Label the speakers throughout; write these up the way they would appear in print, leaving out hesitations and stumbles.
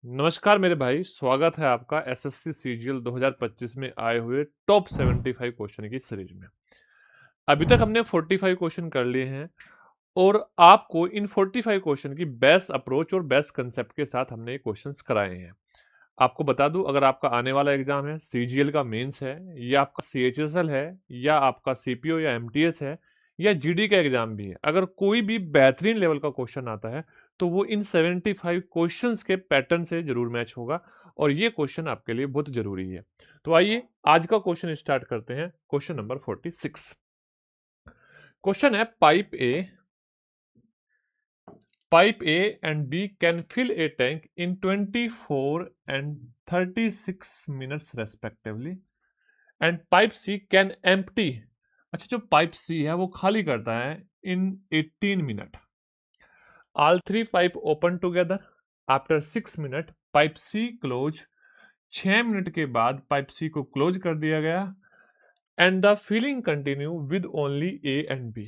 Speaker 1: नमस्कार मेरे भाई, स्वागत है आपका एसएससी सीजीएल 2025 में आए हुए टॉप 75 क्वेश्चन की सीरीज में। अभी तक हमने 45 क्वेश्चन कर लिए हैं और आपको इन 45 क्वेश्चन की बेस्ट अप्रोच और बेस्ट कंसेप्ट के साथ हमने ये क्वेश्चंस कराए हैं। आपको बता दूं, अगर आपका आने वाला एग्जाम है, सीजीएल का मेंस है या आपका सीएचएसएल है या आपका सीपीओ या एमटीएस है या जीडी का एग्जाम भी है, अगर कोई भी बेहतरीन लेवल का क्वेश्चन आता है तो वो इन 75 क्वेश्चंस के पैटर्न से जरूर मैच होगा और ये क्वेश्चन आपके लिए बहुत जरूरी है। तो आइए आज का क्वेश्चन स्टार्ट करते हैं। Question number 46। क्वेश्चन है Pipe A and B can fill a tank in 24 and 36 minutes respectively and pipe C can empty। अच्छा, जो पाइप C है वो खाली करता है in 18 minute. All three pipe open together after 6 minute pipe C close. 6 minute के बाद pipe C को क्लोज कर दिया गया and the filling continue with only A and B।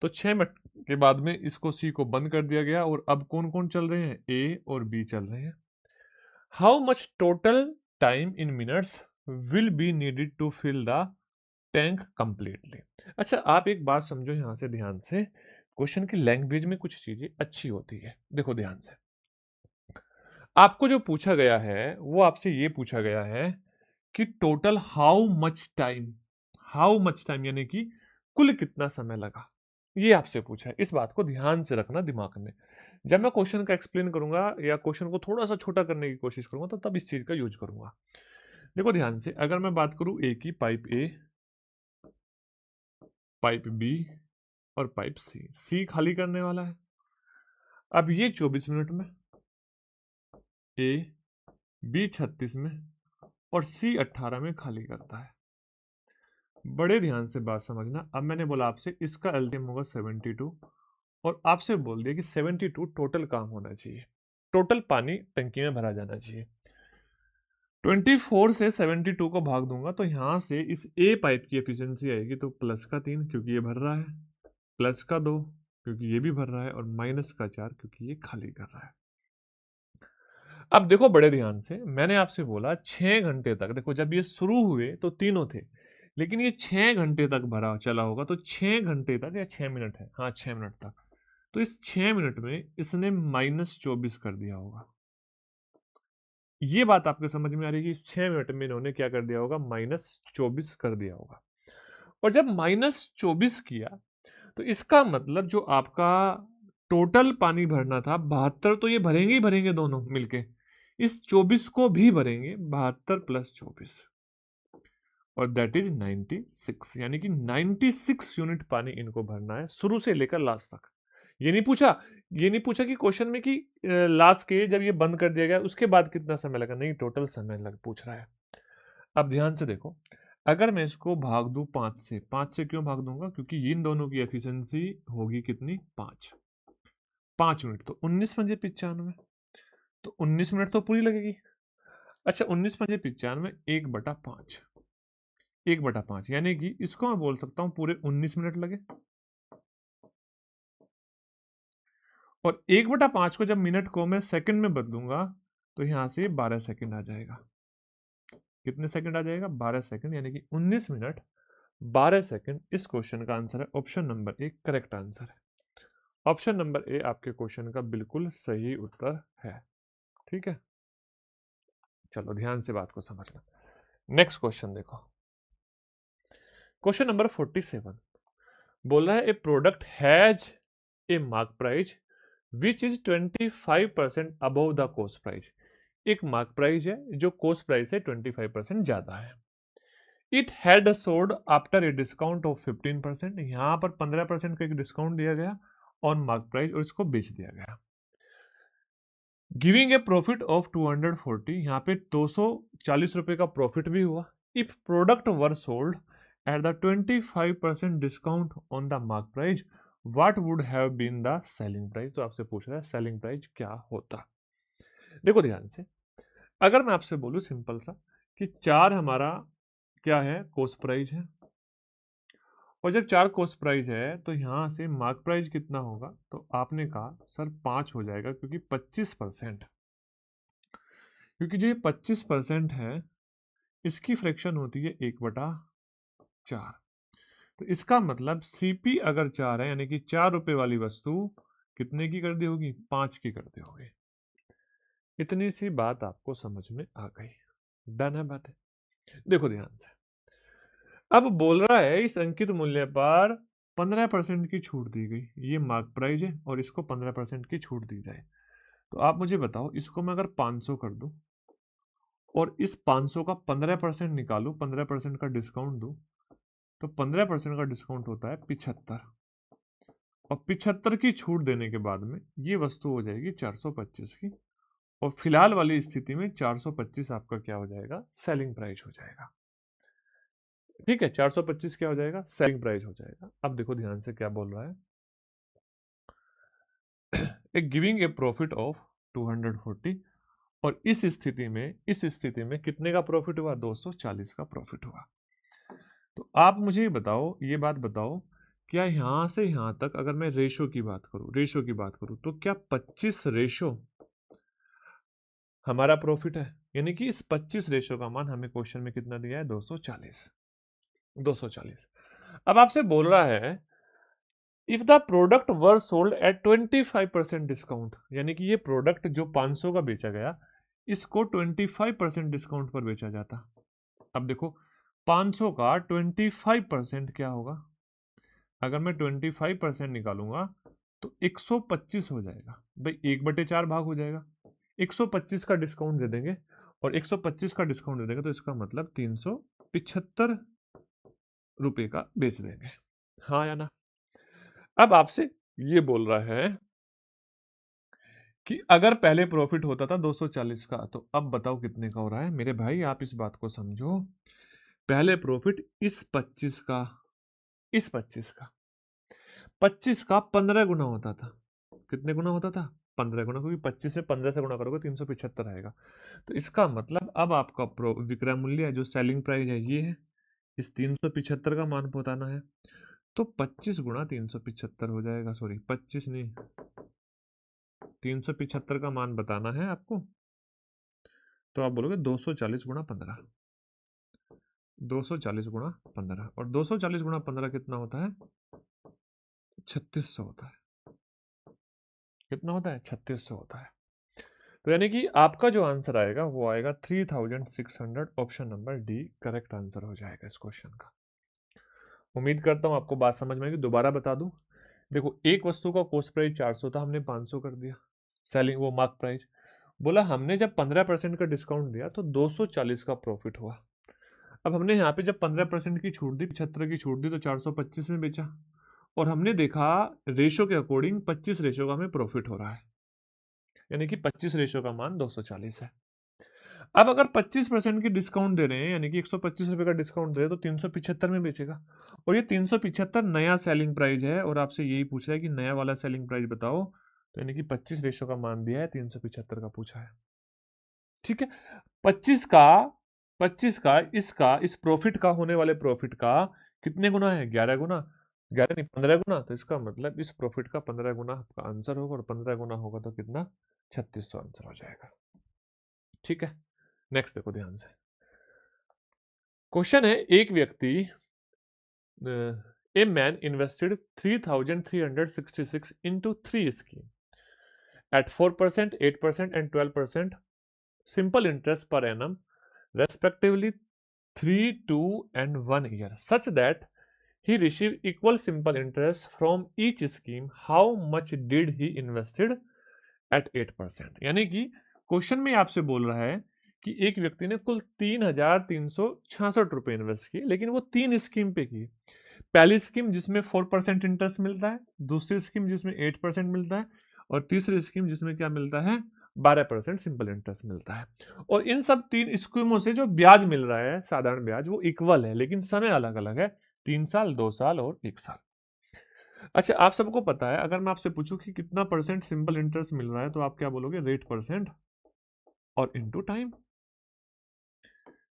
Speaker 1: तो 6 मिनट के बाद में इसको C को बंद कर दिया गया और अब कौन कौन चल रहे हैं, A और B चल रहे हैं। How much total time in minutes will be needed to fill the tank completely. अच्छा, आप एक बात समझो यहां से ध्यान से, क्वेश्चन की लैंग्वेज में कुछ चीजें अच्छी होती है। देखो ध्यान से, आपको जो पूछा गया है वो आपसे ये पूछा गया है कि टोटल हाउ मच टाइम यानी कि कुल कितना समय लगा, ये आपसे पूछा है। इस बात को ध्यान से रखना दिमाग में। जब मैं क्वेश्चन का एक्सप्लेन करूंगा या क्वेश्चन को थोड़ा सा छोटा करने की कोशिश करूंगा तो तब इस चीज का यूज करूंगा। देखो ध्यान से, अगर मैं बात करूं ए की, पाइप ए, पाइप बी और पाइप सी, सी खाली करने वाला है। अब ये 24 मिनट में, ए, बी 36 में और सी 18 में खाली करता है। बड़े ध्यान से बात समझना। अब मैंने बोला आपसे इसका एलसीएम होगा 72 और आपसे बोल दिया कि 72 टोटल काम होना चाहिए, टोटल पानी टंकी में भरा जाना चाहिए। 24 से 72 को भाग दूंगा तो यहां से इस ए पाइप की एफिशिएंसी आएगी तो प्लस का 3 क्योंकि ये भर रहा है, प्लस का 2 क्योंकि ये भी भर रहा है और माइनस का 4 क्योंकि ये खाली कर रहा है। अब देखो बड़े ध्यान से, मैंने आपसे बोला 6 घंटे तक। देखो जब ये शुरू हुए तो तीनों थे, लेकिन ये 6 घंटे तक भरा चला होगा तो 6 घंटे तक या 6 मिनट है, हाँ 6 मिनट तक। तो इस 6 मिनट में इसने -24 कर दिया होगा। ये बात आपको समझ में आ रही है कि इस 6 मिनट में इन्होंने क्या कर दिया होगा, -24 कर दिया होगा। और जब -24 किया तो इसका मतलब जो आपका टोटल पानी भरना था 72, तो ये भरेंगे ही भरेंगे दोनों मिलके। इस 24 को भी भरेंगे, 72 + 24 और दैट इज 96, यानी कि 96 यूनिट पानी इनको भरना है शुरू से लेकर लास्ट तक। ये नहीं पूछा ये नहीं पूछा कि क्वेश्चन में कि लास्ट के जब ये बंद कर दिया गया उसके बाद कितना समय लगा, नहीं, टोटल समय लग पूछ रहा है। अब ध्यान से देखो, अगर मैं इसको भाग दूं 5 से क्यों भाग दूंगा, क्योंकि इन दोनों की एफिशिएंसी होगी कितनी, 5 मिनट, तो 19 पंजे 95, तो 19 मिनट तो पूरी लगेगी। अच्छा, 19 पंजे 95, 1/5, 1/5 यानी कि इसको मैं बोल सकता हूं पूरे 19 मिनट लगे। और 1/5 को जब मिनट को मैं सेकंड में बदलूंगा तो यहां से 12 सेकंड आ जाएगा। कितने सेकंड आ जाएगा, 12 सेकंड, यानी कि 19 मिनट 12 सेकंड। इस क्वेश्चन का आंसर है option number A, correct answer है। ऑप्शन नंबर ए आपके क्वेश्चन का बिल्कुल सही उत्तर है। ठीक है, चलो ध्यान से बात को समझना। नेक्स्ट क्वेश्चन देखो, क्वेश्चन नंबर 47 बोल रहा है a product has a mark price which is 25% above the cost price. एक मार्क प्राइस है जो कॉस्ट प्राइस से 25% ज्यादा है। It had sold after a discount of 15%, यहां पर 15% का एक डिस्काउंट दिया गया ऑन मार्क प्राइस और इसको बेच दिया गया। गिविंग ए प्रॉफिट ऑफ 240, यहाँ पे 240 रुपए का प्रॉफिट भी हुआ। If product were sold at the 25% discount on the mark price what would have been the selling price. तो आपसे पूछ रहा है सेलिंग प्राइस क्या होता। देखो ध्यान से, अगर मैं आपसे बोलूं सिंपल सा कि 4 हमारा क्या है, कॉस्ट प्राइस है, और जब 4 कॉस्ट प्राइस है तो यहां से मार्क प्राइस कितना होगा, तो आपने कहा सर 5 हो जाएगा क्योंकि 25%। क्योंकि जो ये 25% है इसकी फ्रैक्शन होती है 1/4। तो इसका मतलब सीपी अगर 4 है यानी कि 4 रुपए वाली वस्तु कितने की कर दी होगी, 5 की कर दी होगी। इतनी सी बात आपको समझ में आ गई। डन है बात है। देखो ध्यान से, अब बोल रहा है इस अंकित मूल्य पर 15% की छूट दी गई, ये मार्क प्राइस है और इसको 15% की छूट दी जाए। तो आप मुझे बताओ, इसको मैं अगर 500 कर दूं और इस 500 का 15% निकालूं, 15% का डिस्काउंट दूं, तो 15% का डिस्काउंट होता है 75, और 75 की छूट देने के बाद में ये वस्तु हो जाएगी 425 की, और फिलहाल वाली स्थिति में 425 आपका क्या हो जाएगा, सेलिंग प्राइस हो जाएगा। ठीक है, 425 क्या हो जाएगा, सेलिंग प्राइस हो जाएगा। अब देखो ध्यान से क्या बोल रहा है, ए गिविंग ए प्रॉफिट ऑफ 240, और इस स्थिति में कितने का प्रॉफिट हुआ, 240 का प्रॉफिट हुआ। तो आप मुझे बताओ, ये बात बताओ, क्या यहां से यहां तक अगर मैं रेशो की बात करूं तो क्या 25 रेशो हमारा प्रॉफिट है, यानी कि इस 25 रेशो का मान हमें क्वेश्चन में कितना दिया है, 240। अब आपसे बोल रहा है if the product were sold eight 25% discount, यानी कि ये प्रोडक्ट जो 500 का बेचा गया इसको 25% डिस्काउंट पर बेचा जाता। अब देखो 500 का 25% क्या होगा, अगर मैं 25% निकालूंगा तो 125 हो जाएगा भाई, 1/4 भाग हो जाएगा। 125 का डिस्काउंट दे देंगे, और 125 का डिस्काउंट दे देंगे तो इसका मतलब 375 रुपए का बेच देंगे, हाँ या ना। अब आपसे ये बोल रहा है कि अगर पहले प्रॉफिट होता था 240 का, तो अब बताओ कितने का हो रहा है। मेरे भाई आप इस बात को समझो, पहले प्रॉफिट इस 25 का, इस 25 का 15 गुना होता था। कितने गुना होता था, 15 गुना, क्योंकि 25 से 15 से गुना करोगे 375 आएगा। तो इसका मतलब अब आपका विक्रय मूल्य है, जो सेलिंग प्राइस है ये है, इस 375 का मान बताना है। तो 25 गुणा 375 हो जाएगा, सॉरी 25 नहीं, 375 का मान बताना है आपको। तो आप बोलोगे 240 गुणा 15, 240 गुणा 15, और 240 गुणा 15 कितना होता है, 3600 होता है। कितना होता है, 3600 होता है। तो यानी कि आपका जो आंसर आएगा वो आएगा 3600, option number D correct answer हो जाएगा इस क्वेश्चन का। उम्मीद करता हूं आपको बात समझ में आएगी। दोबारा बता दूं, देखो एक वस्तु का कॉस्ट प्राइस 400 था, हमने 500 कर दिया, सेलिंग वो मार्क प्राइस, बोला हमने जब 15% का डिस्काउंट दिया तो 240 का प्रॉफिट हुआ। अब हमने यहाँ पे जब 15% की छूट दी, 75 की छूट दी, तो 425 में बेचा, और हमने देखा रेशो के अकॉर्डिंग 25 रेशो का हमें प्रॉफिट हो रहा है, यानी कि 25 रेशो का मान 240 है। अब अगर 25% की डिस्काउंट दे रहे हैं, यानी कि 125 रुपए का डिस्काउंट दे रहे हैं, तो 375 में बेचेगा, और ये 375 नया सेलिंग प्राइस है, और आपसे यही पूछ रहा है कि नया वाला सेलिंग प्राइस बताओ। तो यानी कि 25 रेशो का मान दिया है, 375 का पूछा है। ठीक है, 25 का, 25 का इसका, इस प्रॉफिट का, होने वाले प्रॉफिट का कितने गुना है, 11 गुना, 11 नहीं 15 गुना। तो इसका मतलब इस प्रॉफिट का 15 गुना आपका आंसर होगा, और 15 गुना होगा तो कितना, 3600 आंसर हो जाएगा। ठीक है, नेक्स्ट देखो ध्यान से, क्वेश्चन है, एक व्यक्ति, a man invested 3366 into 3 scheme at 4%, 8% and 12% simple interest per annum respectively 3, 2 and 1 year such that he received equal simple interest from each scheme. How much did he invested at 8%? यानी कि question में आपसे बोल रहा है कि एक व्यक्ति ने कुल 3366 रुपए इन्वेस्ट किए, लेकिन वो 3 स्कीम पे किए। पहली स्कीम जिसमें 4% इंटरेस्ट मिलता है, दूसरी स्कीम जिसमें 8% मिलता है, और तीसरी स्कीम जिसमें क्या मिलता है, 12% सिंपल इंटरेस्ट मिलता है। और इन सब 3 स्कीमों से जो ब्याज मिल रहा है, साधारण ब्याज, वो इक्वल है, लेकिन समय अलग अलग है, 3 साल, 2 साल और 1 साल। अच्छा, आप सबको पता है, अगर मैं आपसे पूछूं कि कितना परसेंट सिंपल इंटरेस्ट मिल रहा है, तो आप क्या बोलोगे, रेट परसेंट और into time,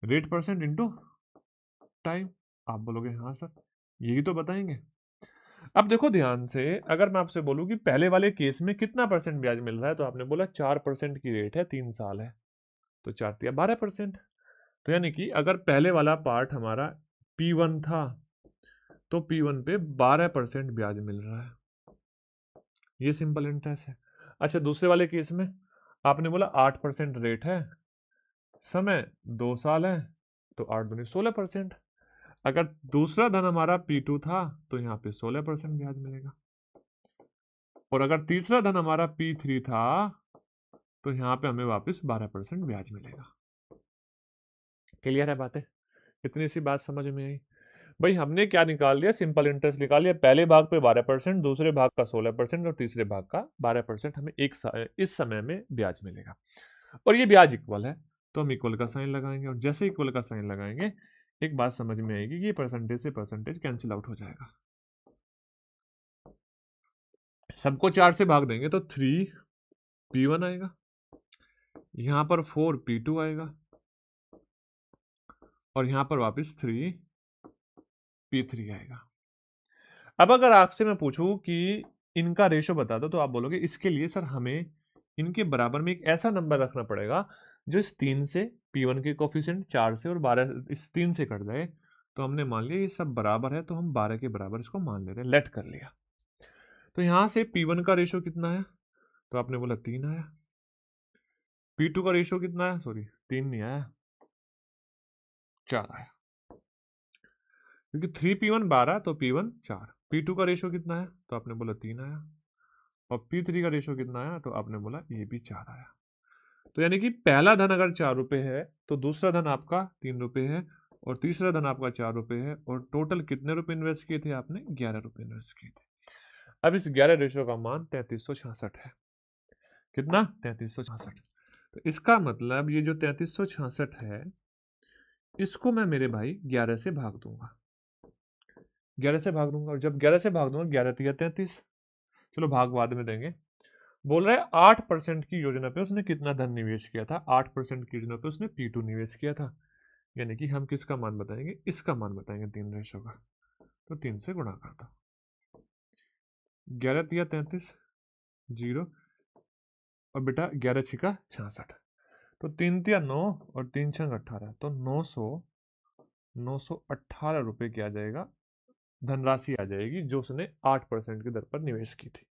Speaker 1: rate percent into time. आप बोलोगे हाँ सर, यही तो बताएंगे। अब देखो ध्यान से, अगर मैं आपसे बोलूं कि पहले वाले केस में कितना परसेंट ब्याज मिल रहा है, तो आपने बोला 4% की रेट है, 3 साल है। तो 4 दिया 12%। तो यानी कि अगर पहले वाला पार्ट हमारा P1 था तो P1 पे 12% ब्याज मिल रहा है। ये सिंपल इंटरेस्ट है। अच्छा, दूसरे वाले केस में आपने बोला 8% रेट है, समय 2 साल है, तो 8 दूनी 16%। अगर दूसरा धन हमारा P2 था तो यहाँ पे 16% ब्याज मिलेगा, और अगर तीसरा धन हमारा P3 था तो यहाँ पे हमें वापस 12% ब्याज मिलेगा। क्लियर है बातें? इतनी सी बात समझ में आई? भाई हमने क्या निकाल लिया, सिंपल इंटरेस्ट निकाल लिया। पहले भाग पे 12%, दूसरे भाग का 16% और तीसरे भाग का 12% हमें इस समय में ब्याज मिलेगा, और ये ब्याज इक्वल है तो हम इक्वल का साइन लगाएंगे, और जैसे इक्वल का साइन लगाएंगे एक बात समझ में आएगी कि ये परसेंटेज से परसेंटेज कैंसिल आउट हो जाएगा। सबको 4 से भाग देंगे तो 3P1 आएगा, यहां पर 4P2 आएगा, और यहां पर वापस 3P3 आएगा। अब अगर आपसे मैं पूछूं कि इनका रेशो बता दो तो आप बोलोगे इसके लिए सर हमें इनके बराबर में एक ऐसा नंबर रखना पड़ेगा जो इस 3 से, P1 के कोफिशिएंट 4 से और 12 इस 3 से कट जाए। तो हमने मान लिया ये सब बराबर है तो हम 12 के बराबर इसको मान ले रहे हैं, लेट कर लिया। तो यहां से P1 का रेशो कितना है, तो आपने बोला 3 आया। P2 का रेशो कितना है, सॉरी 3 नहीं आया, 4 आया, क्योंकि 3P1 12 तो P1 4। P2 का रेशो कितना है, तो आपने बोला 3 आया, और P3 का रेशो कितना आया, तो आपने बोला ये भी 4 आया। तो यानी कि पहला धन अगर 4 रुपए है तो दूसरा धन आपका 3 रुपए है, और तीसरा धन आपका 4 रुपए है, और टोटल कितने रुपए इन्वेस्ट किए थे आपने, 11 रुपए इन्वेस्ट किए थे। अब इस 11 रेशो का मान 3366 है। कितना, 3366। तो इसका मतलब ये जो 3366 है इसको मैं मेरे भाई 11 से भाग दूंगा, 11 से भाग दूंगा, और जब 11 से भाग दूंगा 11 तिया 33, चलो भाग बाद में देंगे। बोल रहा है 8% की योजना पे उसने कितना धन निवेश किया था, 8% की योजना पे उसने P2 निवेश किया था। यानी कि हम किसका मान बताएंगे, इसका मान बताएंगे 3 रेशो का, तो 3 से गुणा कर दो, 11 तिया 33 0, और बेटा 11 छिका 66, तो 3 तिया 9 और 3 छंग 18, तो 918 रुपए क्या जाएगा, धनराशि आ जाएगी जो उसने 8% की दर पर निवेश की थी।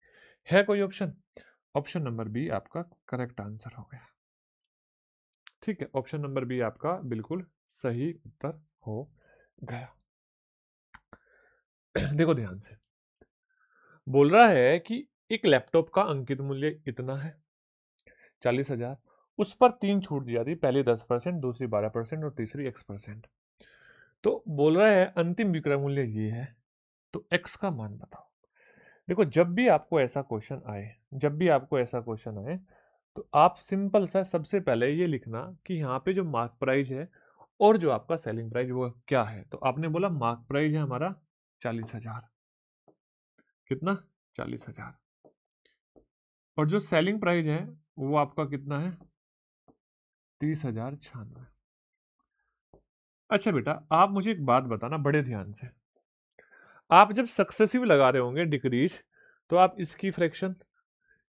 Speaker 1: है कोई ऑप्शन? ऑप्शन नंबर बी आपका करेक्ट आंसर हो गया। ठीक है, ऑप्शन नंबर बी आपका बिल्कुल सही उत्तर हो गया। देखो ध्यान से, बोल रहा है कि एक लैपटॉप का अंकित मूल्य इतना है 40,000, उस पर 3 छूट दी जाती, पहली 10%, दूसरी 12% और तीसरी X%। तो बोल रहा है अंतिम विक्रय मूल्य ये है, तो X का मान बताओ। देखो जब भी आपको ऐसा क्वेश्चन आए, जब भी आपको ऐसा क्वेश्चन आए तो आप सिंपल सा सबसे पहले ये लिखना कि यहाँ पे जो मार्क प्राइस है और जो आपका सेलिंग प्राइस वो क्या है। तो आपने बोला मार्क प्राइस है हमारा 40,000, कितना, 40,000, और जो सेलिंग प्राइस है वो आपका कितना है, 30,096। अच्छा बेटा आप मुझे एक बात बताना बड़े ध्यान से, आप जब सक्सेसिव लगा रहे होंगे डिक्रीज तो आप इसकी फ्रैक्शन,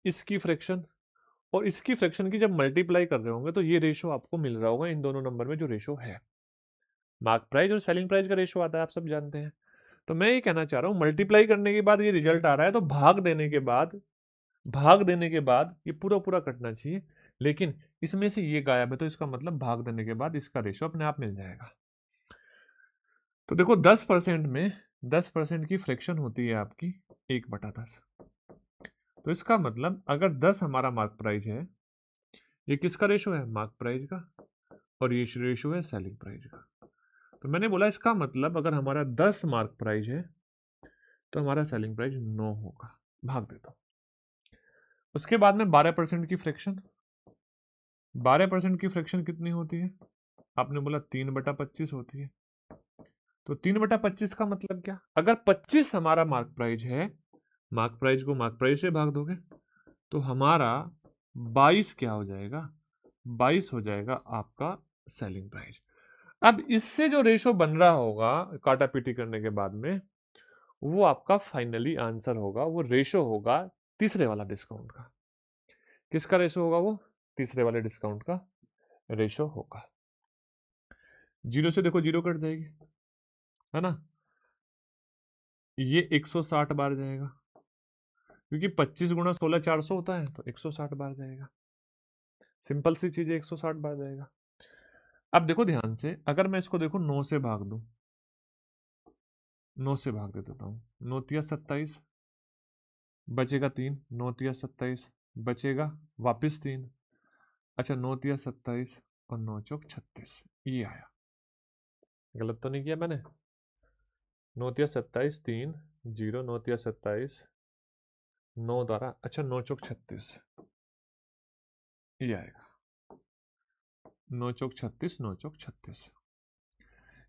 Speaker 1: इसकी फ्रैक्शन और इसकी फ्रैक्शन की जब मल्टीप्लाई कर रहे होंगे तो ये रेशो आपको मिल रहा होगा इन दोनों नंबर में जो रेशो है। मार्क प्राइस और सेलिंग प्राइस का रेशो आता है, आप सब जानते हैं। तो मैं ये कहना चाह रहा हूं मल्टीप्लाई करने के बाद ये रिजल्ट आ रहा है तो भाग देने के बाद, भाग देने के बाद ये पूरा पूरा कटना चाहिए, लेकिन इसमें से ये गायब है तो इसका मतलब भाग देने के बाद इसका रेशो अपने आप मिल जाएगा। तो देखो 10% में 10% की फ्रैक्शन होती है आपकी 1/10। तो इसका मतलब अगर 10 हमारा मार्क प्राइस है, ये किसका रेशो है, मार्क प्राइस का, और ये रेशो है सेलिंग प्राइस का। तो मैंने बोला इसका मतलब अगर हमारा 10 मार्क प्राइस है तो हमारा सेलिंग प्राइस 9 होगा, भाग देता हूं। उसके बाद में 12% की फ्रैक्शन, 12% की फ्रैक्शन कितनी होती है, आपने बोला 3/25 होती है। तो 3/25 का मतलब क्या, अगर 25 हमारा मार्क प्राइस है, मार्क प्राइस को मार्क प्राइस से भाग दोगे तो हमारा 22 क्या हो जाएगा, 22 हो जाएगा आपका सेलिंग प्राइस। अब इससे जो रेशो बन रहा होगा काटा पीटी करने के बाद में वो आपका फाइनली आंसर होगा, वो रेशो होगा तीसरे वाला डिस्काउंट का। किसका रेशो होगा वो, तीसरे वाले डिस्काउंट का। रेशो होगा। 0 से देखो 0 कट जाएगी, है ना, ये 160 बार जाएगा, क्योंकि 25 गुणा 16 400 होता है, तो 160 बार जाएगा। सिंपल सी चीज है, 160 बार जाएगा। अब देखो ध्यान से, अगर मैं इसको देखो 9 से भाग दूं, 9 से भाग दे देता हूं, 9 तिया 27, बचेगा 3, 9 तिया 27, बचेगा वापिस 3, अच्छा 9 तिया 27 और 9 चौक 36, ये आया। गलत तो नहीं किया मैंने? 9 तिया 27, 3 0, 9 तिया 27, 9 द्वारा, अच्छा 9 चौक 36, ये आएगा। 9 चौक 36, 9 चौक 36,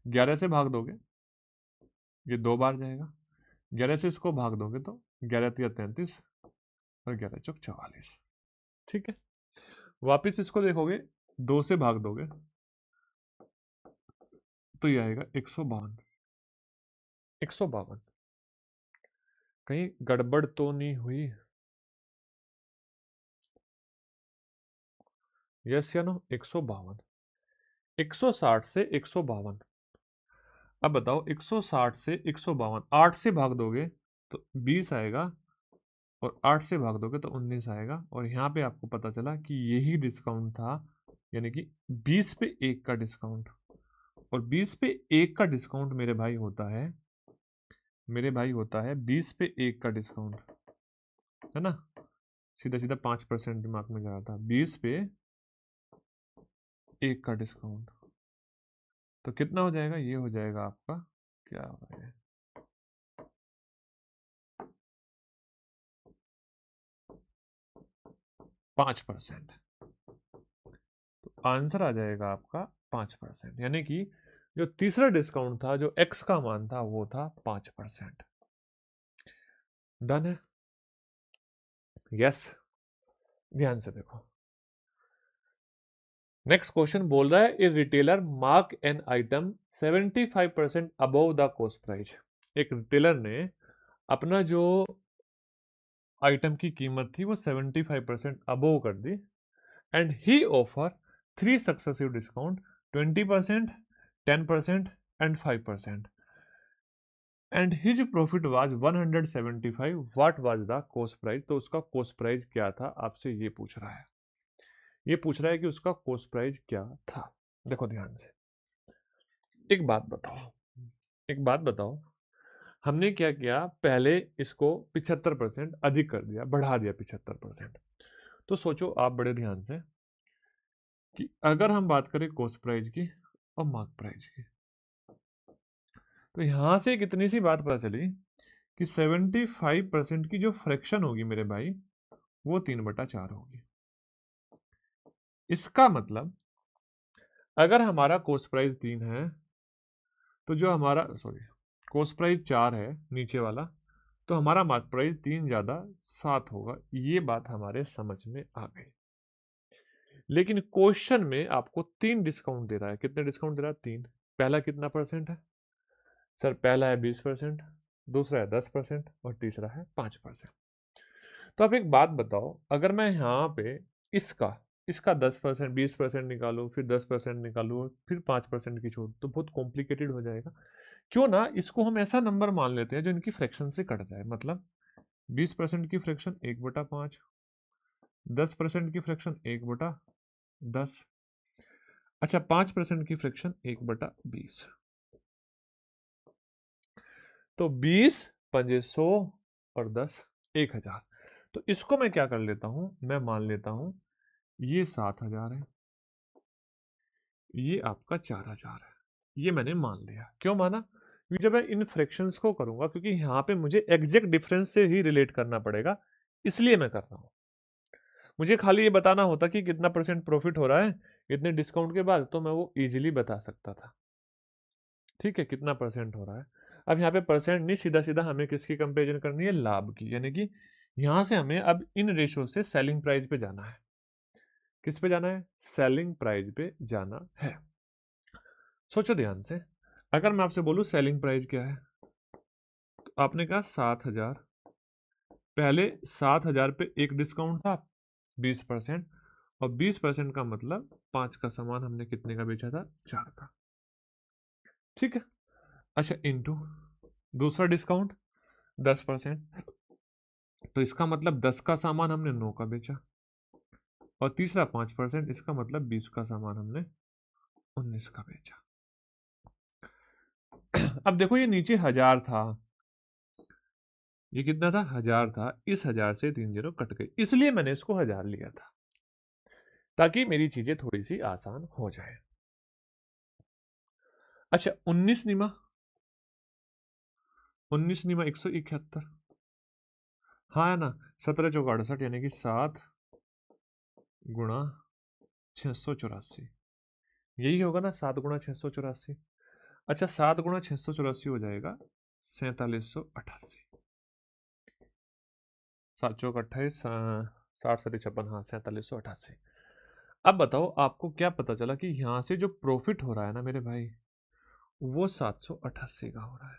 Speaker 1: 11 से भाग दोगे, ये 2 बार जाएगा। 11 से इसको भाग दोगे तो 11 तिया 33 और 11 चौक 44, ठीक है। वापिस इसको देखोगे, 2 से भाग दोगे तो ये आएगा 152। 152, कहीं गड़बड़ तो नहीं हुई? यस या नो? 152, 160 से 152। अब बताओ 160 से 152, 8 से भाग दोगे तो 20 आएगा, और 8 से भाग दोगे तो 19 आएगा, और यहाँ पे आपको पता चला कि यही डिस्काउंट था, यानी कि 20 पे 1 का डिस्काउंट। और 20 पे 1 का डिस्काउंट मेरे भाई होता है, 20 पे 1 का डिस्काउंट, है ना, सीधा सीधा 5% दिमाग में जा रहा था, 20 पे 1 का डिस्काउंट, तो कितना हो जाएगा? ये हो जाएगा आपका, क्या है, 5%। तो आंसर आ जाएगा आपका 5%, यानी कि जो तीसरा डिस्काउंट था, जो एक्स का मान था, वो था 5%। डन है? यस। ध्यान से देखो, नेक्स्ट क्वेश्चन बोल रहा है, a retailer mark an item 75% above the cost price. एक रिटेलर ने अपना जो आइटम की कीमत थी वो 75% अबव कर दी, and he offer 3 successive discount, 20%, 10% and 5%, and his profit was 175, what was the cost price. तो उसका कॉस्ट प्राइस क्या था, आपसे ये पूछ रहा है। ये पूछ रहा है कि उसका कॉस्ट प्राइस क्या था। देखो ध्यान से, एक बात बताओ, एक बात बताओ, हमने क्या किया, पहले इसको 75% अधिक कर दिया, बढ़ा दिया 75%। तो सोचो आप बड़े ध्यान से कि अगर हम बात करें कॉस्ट प्राइस की और मार्क प्राइस की, तो यहां से कितनी सी बात पता चली कि 75% की जो फ्रैक्शन होगी मेरे भाई, वो 3/4 होगी। इसका मतलब अगर हमारा कॉस्ट प्राइस 3 है, तो जो हमारा कॉस्ट प्राइस 4 है नीचे वाला, तो हमारा मार्क प्राइस 3 ज़्यादा 7 होगा। ये बात हमारे समझ में आ गई। लेकिन क्वेश्चन में आपको 3 डिस्काउंट दे रहा है। कितने डिस्काउंट दे रहा है? 3। पहला कितना परसेंट है सर? पहला है 20%, दूसरा है 10% और तीसरा है 5%। तो आप एक बात बताओ, अगर मैं यहाँ पे इसका इसका 10%, 20% निकालूं, फिर 10% निकालूं, फिर 5% की छूट, तो बहुत कॉम्प्लिकेटेड हो जाएगा। क्यों ना इसको हम ऐसा नंबर मान लेते हैं जो इनकी फ्रैक्शन से कट जाए। मतलब 20% की फ्रैक्शन 1/5, 10% की फ्रैक्शन 1/10, अच्छा 5% की फ्रैक्शन 1/20। तो 20 पंजे 100 और 10 1000। तो इसको मैं क्या कर लेता हूं, मैं मान लेता हूं ये 7000 है, ये आपका 4000 है। ये मैंने मान लिया। क्यों माना? क्योंकि जब मैं इन फ्रैक्शंस को करूंगा, क्योंकि यहां पे मुझे एग्जैक्ट डिफरेंस से ही रिलेट करना पड़ेगा, इसलिए मैं कर रहा हूं। मुझे खाली ये बताना होता कि कितना परसेंट प्रॉफिट हो रहा है इतने डिस्काउंट के बाद, तो मैं वो इजीली बता सकता था। ठीक है, कितना परसेंट हो रहा है। अब यहाँ पे परसेंट नहीं, सीधा सीधा हमें किसकी कंपेरिजन करनी है? लाभ की। यानी कि यहां से हमें अब इन रेशो से सेलिंग प्राइस पे जाना है। किस पे जाना है? सेलिंग प्राइस पे जाना है। सोचो ध्यान से, अगर मैं आपसे बोलूं सेलिंग प्राइस क्या है, तो आपने कहा 7000। पहले 7000 पे एक डिस्काउंट था 20%, और 20% का मतलब 5 का सामान हमने कितने का बेचा था? 4 का। ठीक है। अच्छा, इंटू दूसरा डिस्काउंट 10%, तो इसका मतलब 10 का सामान हमने 9 का बेचा, और तीसरा 5%, इसका मतलब 20 का सामान हमने 19 का बेचा। अब देखो ये नीचे 1000 था, ये कितना था? 1000 था। इस 1000 से 3 जीरो कट गए, इसलिए मैंने इसको 1000 लिया था, ताकि मेरी चीजें थोड़ी सी आसान हो जाए। अच्छा, 19 निमा 171, हाँ है ना? 17 चौका 68, यानी कि 7 गुणा 684, यही होगा ना? 7 गुणा 684। अच्छा, 7 गुणा 684 हो जाएगा 4788। 7 चौक 28, 60 सती 56, हाँ 4788। अब बताओ आपको क्या पता चला कि यहां से जो प्रॉफिट हो रहा है ना मेरे भाई, वो 788 का हो रहा है।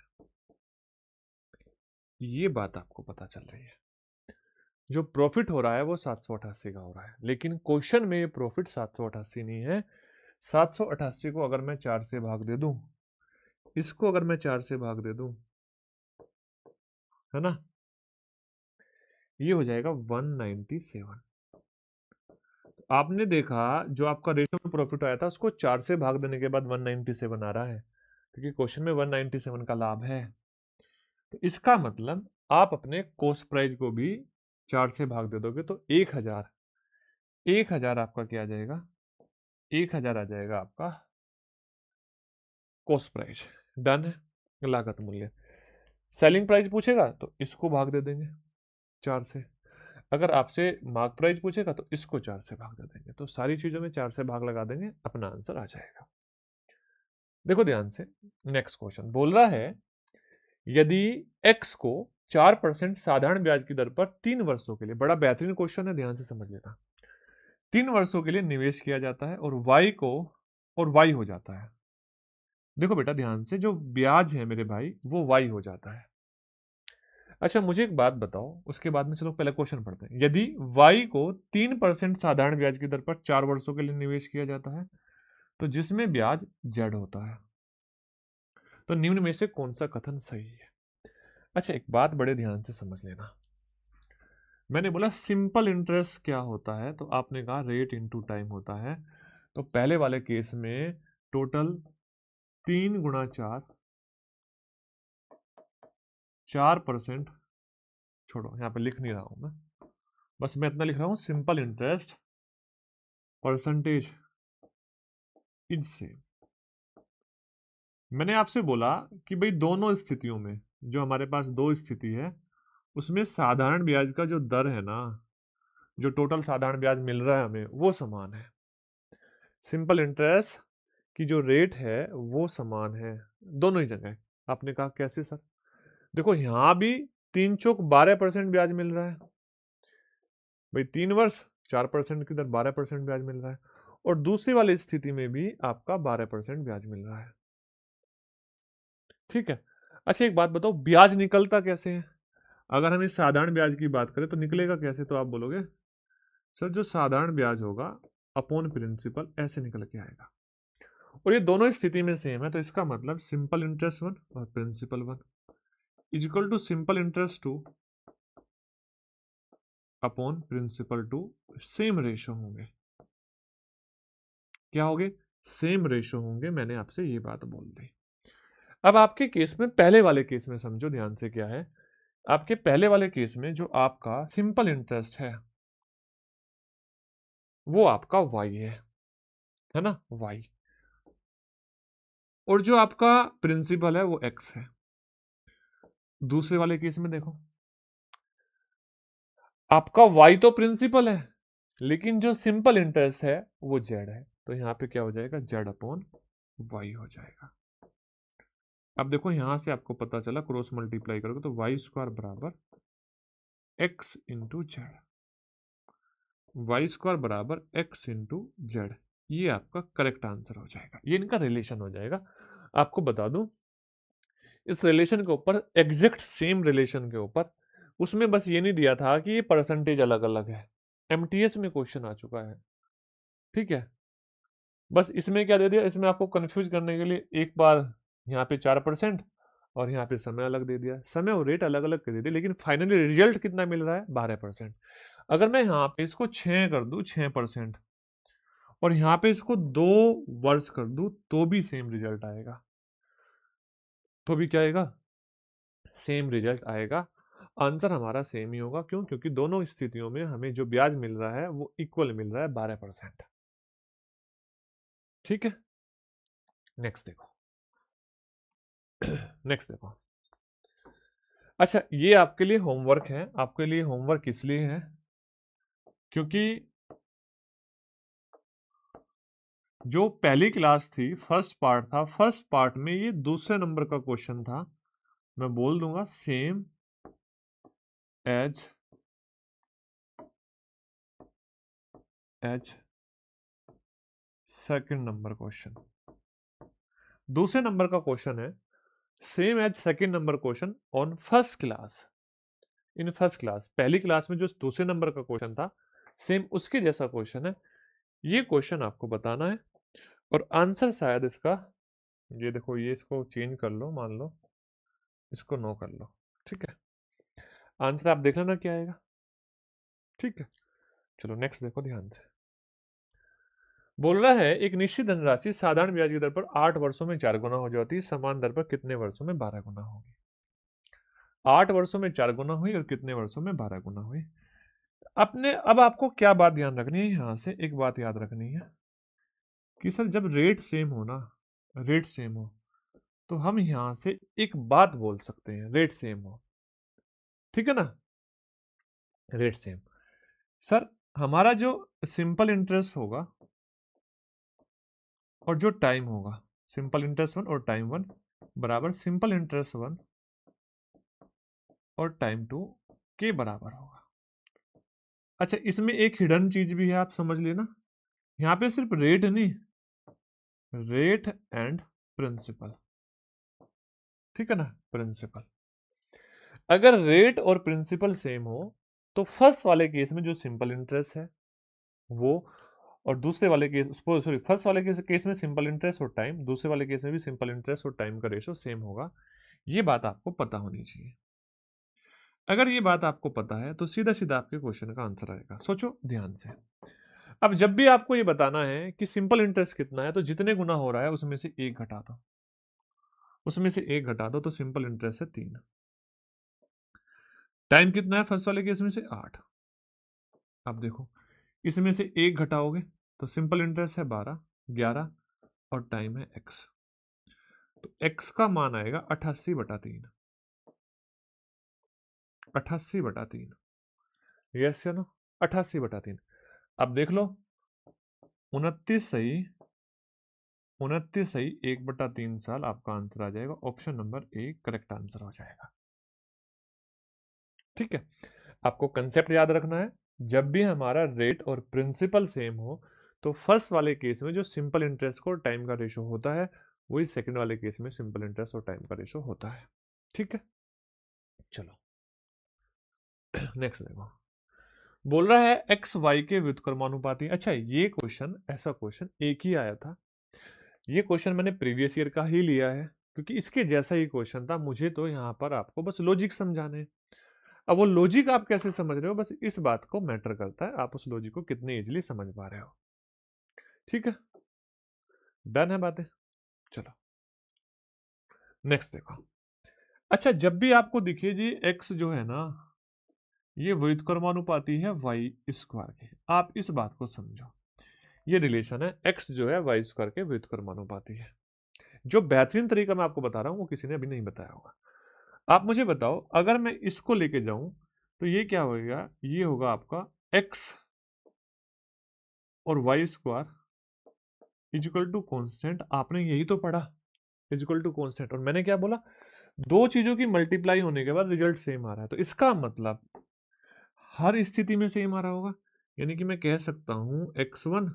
Speaker 1: ये बात आपको पता चल रही है, जो प्रॉफिट हो रहा है वो 788 का हो रहा है, लेकिन क्वेश्चन में ये प्रॉफिट 788 नहीं है। 788 को अगर मैं 4 से भाग दे दूं, इसको अगर मैं 4 से भाग दे दूं, है ना, ये हो जाएगा 197। आपने देखा जो आपका रेशो में प्रॉफिट आया था उसको 4 से भाग देने के बाद 197 आ रहा है, क्योंकि क्वेश्चन में 197 का लाभ है। तो इसका मतलब आप अपने कॉस्ट प्राइस को भी 4 से भाग दे दोगे तो 1000 आपका क्या आ जाएगा? 1000 आ जाएगा आपका कॉस्ट प्राइस। डन है, लागत मूल्य। सेलिंग प्राइस पूछेगा तो इसको भाग दे देंगे 4 से, अगर आपसे मार्क प्राइस पूछेगा तो इसको 4 से भाग दे देंगे, तो सारी चीजों में 4 से भाग लगा देंगे, अपना आंसर आ जाएगा। देखो ध्यान से, नेक्स्ट क्वेश्चन बोल रहा है यदि x को 4% साधारण ब्याज की दर पर 3 वर्षों के लिए, बड़ा बेहतरीन क्वेश्चन है, ध्यान से समझ लेना, 3 वर्षों के लिए निवेश किया जाता है और y हो जाता है। देखो बेटा ध्यान से, जो ब्याज है मेरे भाई वो y हो जाता है। अच्छा मुझे एक बात बताओ, उसके बाद में चलो पहले क्वेश्चन पढ़ते हैं। यदि y को 3% साधारण ब्याज की दर पर 4 वर्षों के लिए निवेश किया जाता है, तो जिसमें ब्याज z होता है, तो निम्न में से कौन सा कथन सही है? अच्छा एक बात बड़े ध्यान से समझ लेना, मैंने बोला सिंपल इंटरेस्ट क्या होता है, तो आपने कहा रेट इनटू टाइम होता है। तो पहले वाले केस में टोटल 3 गुणा 4% छोड़ो, यहां पे लिख नहीं रहा हूं मैं, बस मैं इतना लिख रहा हूं, simple interest percentage is same. मैंने आपसे बोला कि भाई दोनों स्थितियों में, जो हमारे पास दो स्थिति है, उसमें साधारण ब्याज का जो दर है ना, जो टोटल साधारण ब्याज मिल रहा है हमें, वो समान है। सिंपल इंटरेस्ट की जो रेट है वो समान है दोनों ही जगह। आपने कहा कैसे सर? देखो यहां भी 3 चौक 12% ब्याज मिल रहा है भाई, 3 वर्ष 4% की दर 12% ब्याज मिल रहा है, और दूसरी वाली स्थिति में भी आपका 12% ब्याज मिल रहा है। ठीक है। अच्छा एक बात बताओ, ब्याज निकलता कैसे है? अगर हम इस साधारण ब्याज की बात करें तो निकलेगा कैसे? तो आप बोलोगे सर जो साधारण ब्याज होगा अपॉन प्रिंसिपल ऐसे निकल के आएगा, और ये दोनों स्थिति में सेम है, तो इसका मतलब सिंपल इंटरेस्ट 1 और principal 1 equal to simple interest 2 upon principal 2, same ratio होंगे। क्या होंगे? सेम रेशो होंगे। मैंने आपसे ये बात बोल दी। अब आपके केस में, पहले वाले केस में समझो ध्यान से, क्या है आपके पहले वाले केस में, जो आपका सिंपल इंटरेस्ट है वो आपका y है ना, y, और जो आपका प्रिंसिपल है वो x है। दूसरे वाले केस में देखो, आपका y तो प्रिंसिपल है, लेकिन जो सिंपल इंटरेस्ट है वो z है, तो यहां पे क्या हो जाएगा? z अपॉन y हो जाएगा। अब देखो यहां से आपको पता चला, क्रॉस मल्टीप्लाई करोगे तो वाई स्क्वायर बराबर x into Z, Y square बराबर x इंटू जेड, ये आपका करेक्ट आंसर हो जाएगा, ये इनका रिलेशन हो जाएगा। आपको बता दूं, इस रिलेशन के ऊपर, एग्जैक्ट सेम रिलेशन के ऊपर, उसमें बस ये नहीं दिया था कि ये परसेंटेज अलग अलग है, एमटीएस में क्वेश्चन आ चुका है ठीक है, बस इसमें क्या दे दिया, इसमें आपको कंफ्यूज करने के लिए एक बार यहाँ पे 4% और यहाँ पे समय अलग दे दिया, समय और रेट अलग अलग कर दे दिया, लेकिन फाइनली रिजल्ट कितना मिल रहा है, 12%। अगर मैं यहाँ पे इसको 6 कर दूं, 6%, और यहाँ पे इसको 2 वर्ष कर दूं, तो भी सेम रिजल्ट आएगा, तो भी क्या आएगा, सेम रिजल्ट आएगा। आंसर हमारा सेम ही होगा, क्यों, क्योंकि दोनों स्थितियों में हमें जो ब्याज मिल रहा है वो इक्वल मिल रहा है, 12%। ठीक है, नेक्स्ट देखो। नेक्स्ट देखो। अच्छा, ये आपके लिए होमवर्क है, आपके लिए होमवर्क इसलिए है क्योंकि जो पहली क्लास थी, फर्स्ट पार्ट था, फर्स्ट पार्ट में ये दूसरे नंबर का क्वेश्चन था। मैं बोल दूंगा same age second number question. दूसरे नंबर का क्वेश्चन है same age second number question on first class, in first class. पहली क्लास में जो दूसरे नंबर का क्वेश्चन था, सेम उसके जैसा क्वेश्चन है। ये क्वेश्चन आपको बताना है और आंसर शायद इसका, ये देखो, ये इसको चेंज कर लो, मान लो इसको नो कर लो, ठीक है, आंसर आप देख लेना क्या आएगा। ठीक है, चलो नेक्स्ट देखो ध्यान से। बोल रहा है एक निश्चित धनराशि साधारण ब्याज की दर पर 8 वर्षों में 4 गुना हो जाती है, समान दर पर कितने वर्षों में 12 गुना होगी। 8 वर्षों में 4 गुना हुई और कितने वर्षों में 12 गुना हुई। अपने अब आपको क्या बात ध्यान रखनी है, यहां से एक बात याद रखनी है कि सर जब रेट सेम हो ना, रेट सेम हो, तो हम यहां से एक बात बोल सकते हैं, रेट सेम हो, ठीक है ना, रेट सेम। सर हमारा जो सिंपल इंटरेस्ट होगा और जो टाइम होगा, सिंपल इंटरेस्ट 1 और टाइम 1 बराबर सिंपल इंटरेस्ट 1 और टाइम 2 के बराबर होगा। अच्छा, इसमें एक हिडन चीज भी है, आप समझ लेना, यहां पे सिर्फ रेट नहीं, रेट एंड प्रिंसिपल, ठीक है ना, प्रिंसिपल। अगर रेट और प्रिंसिपल सेम हो तो फर्स्ट वाले केस में जो सिंपल इंटरेस्ट है वो, और दूसरे वाले केस, सॉरी, फर्स्ट वाले केस में सिंपल इंटरेस्ट और टाइम, दूसरे वाले केस में भी सिंपल इंटरेस्ट और टाइम का रेशो सेम होगा। ये बात आपको पता होनी चाहिए। अगर ये बात आपको पता है तो सीधा सीधा आपके क्वेश्चन का आंसर आएगा। सोचो ध्यान से। अब जब भी आपको ये बताना है कि सिंपल इंटरेस्ट कितना है, तो जितने गुना हो रहा है उसमें से एक घटा दो, उसमें से एक घटा दो, तो सिंपल इंटरेस्ट है 3। टाइम कितना है फर्स्ट वाले केस में से 8। अब देखो, इसमें से एक घटाओगे तो सिंपल इंटरेस्ट है 12, 11 और टाइम है x, तो x का मान आएगा 88/3, 88/3, यस या नो, 88/3। अब देख लो, 29 सही, 29 सही, 1/3 साल आपका आंसर आ जाएगा, option number A correct answer हो जाएगा। ठीक है, आपको कंसेप्ट याद रखना है, जब भी हमारा रेट और प्रिंसिपल सेम हो तो फर्स्ट वाले केस में जो सिंपल इंटरेस्ट को टाइम का रेशो होता है, वही सेकंड वाले केस में सिंपल इंटरेस्ट और टाइम का रेशो होता है। ठीक है, चलो नेक्स्ट देखो। बोल रहा है एक्स वाई के व्युत्क्रमानुपाती। अच्छा, ये क्वेश्चन, ऐसा क्वेश्चन एक ही आया था, ये क्वेश्चन मैंने प्रीवियस ईयर का ही लिया है, क्योंकि इसके जैसा ही क्वेश्चन था। मुझे तो यहाँ पर आपको बस लॉजिक समझाने हैं। अब वो लॉजिक आप कैसे समझ रहे हो, बस इस बात को मैटर करता है, आप उस लॉजिक को कितने इजीली समझ पा रहे हो। ठीक है, डन है बातें, चलो नेक्स्ट देखो। अच्छा, जब भी आपको दिखे जी एक्स जो है ना, ये व्युत्क्रमानुपाती है वाई स्क्वायर के, आप इस बात को समझो, ये रिलेशन है, एक्स जो है वाई स्क्वायर के व्युत्क्रमानुपाती है। जो बेहतरीन तरीका मैं आपको बता रहा हूं वो किसी ने अभी नहीं बताया होगा। आप मुझे बताओ, अगर मैं इसको लेके जाऊं तो ये क्या होगा, ये होगा आपका एक्स और Y square equal to constant, आपने यही तो पढ़ा, इजिकल टू कॉन्स्टेंट, और मैंने क्या बोला, दो चीजों की मल्टीप्लाई होने के बाद रिजल्ट सेम आ रहा है, तो इसका मतलब हर स्थिति में सेम आ रहा होगा। यानी कि मैं कह सकता हूं x1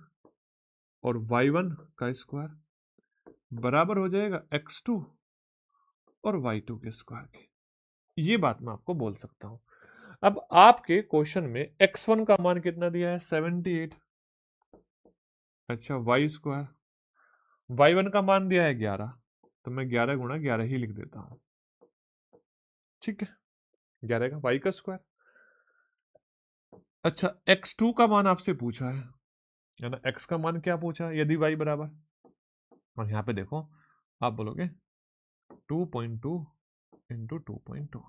Speaker 1: और y1 का स्क्वायर बराबर हो जाएगा x2 और y2 के स्क्वायर के। ये बात मैं आपको बोल सकता हूं। अब आपके क्वेश्चन में x1 का मान कितना दिया है, 78, अच्छा वाई स्क्वायर, वाई वन का मान दिया है 11, तो मैं 11 गुणा 11 ही लिख देता हूं। ठीक है, 11 का वाई का स्क्वायर। अच्छा x2 का मान आपसे पूछा है ना, x का मान क्या पूछा है, यदि y बराबर, और यहाँ पे देखो आप बोलोगे 2.2 इंटू 2.2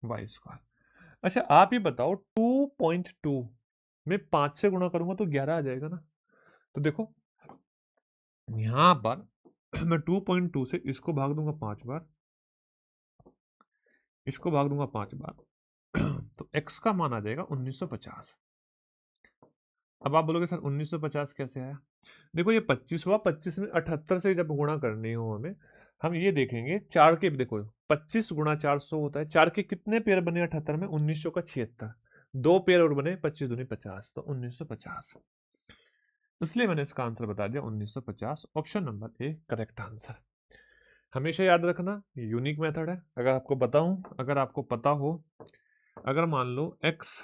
Speaker 1: वाई स्क्वायर। अच्छा आप ही बताओ 2.2 में 5 से गुणा करूंगा तो 11 आ जाएगा ना। तो देखो यहां पर मैं 2.2 से इसको भाग दूंगा 5 बार, इसको भाग दूंगा 5 बार तो x का मान आ जाएगा 1950। अब आप बोलोगे सर 1950 कैसे आया। देखो ये 25 हुआ, 25 में 78 से जब गुणा करनी हो हमें, हम ये देखेंगे 4 के, देखो 25 गुणा 400 होता है, 4 के कितने पेयर बने 78 में, 1900 का 76, 2 पेयर और बने 25 दूनी 50, तो 1950, इसलिए मैंने इसका आंसर बता दिया 1950। Option number A correct answer. हमेशा याद रखना ये यूनिक मेथड है। अगर आपको बताऊं, अगर आपको पता हो, अगर मान लो x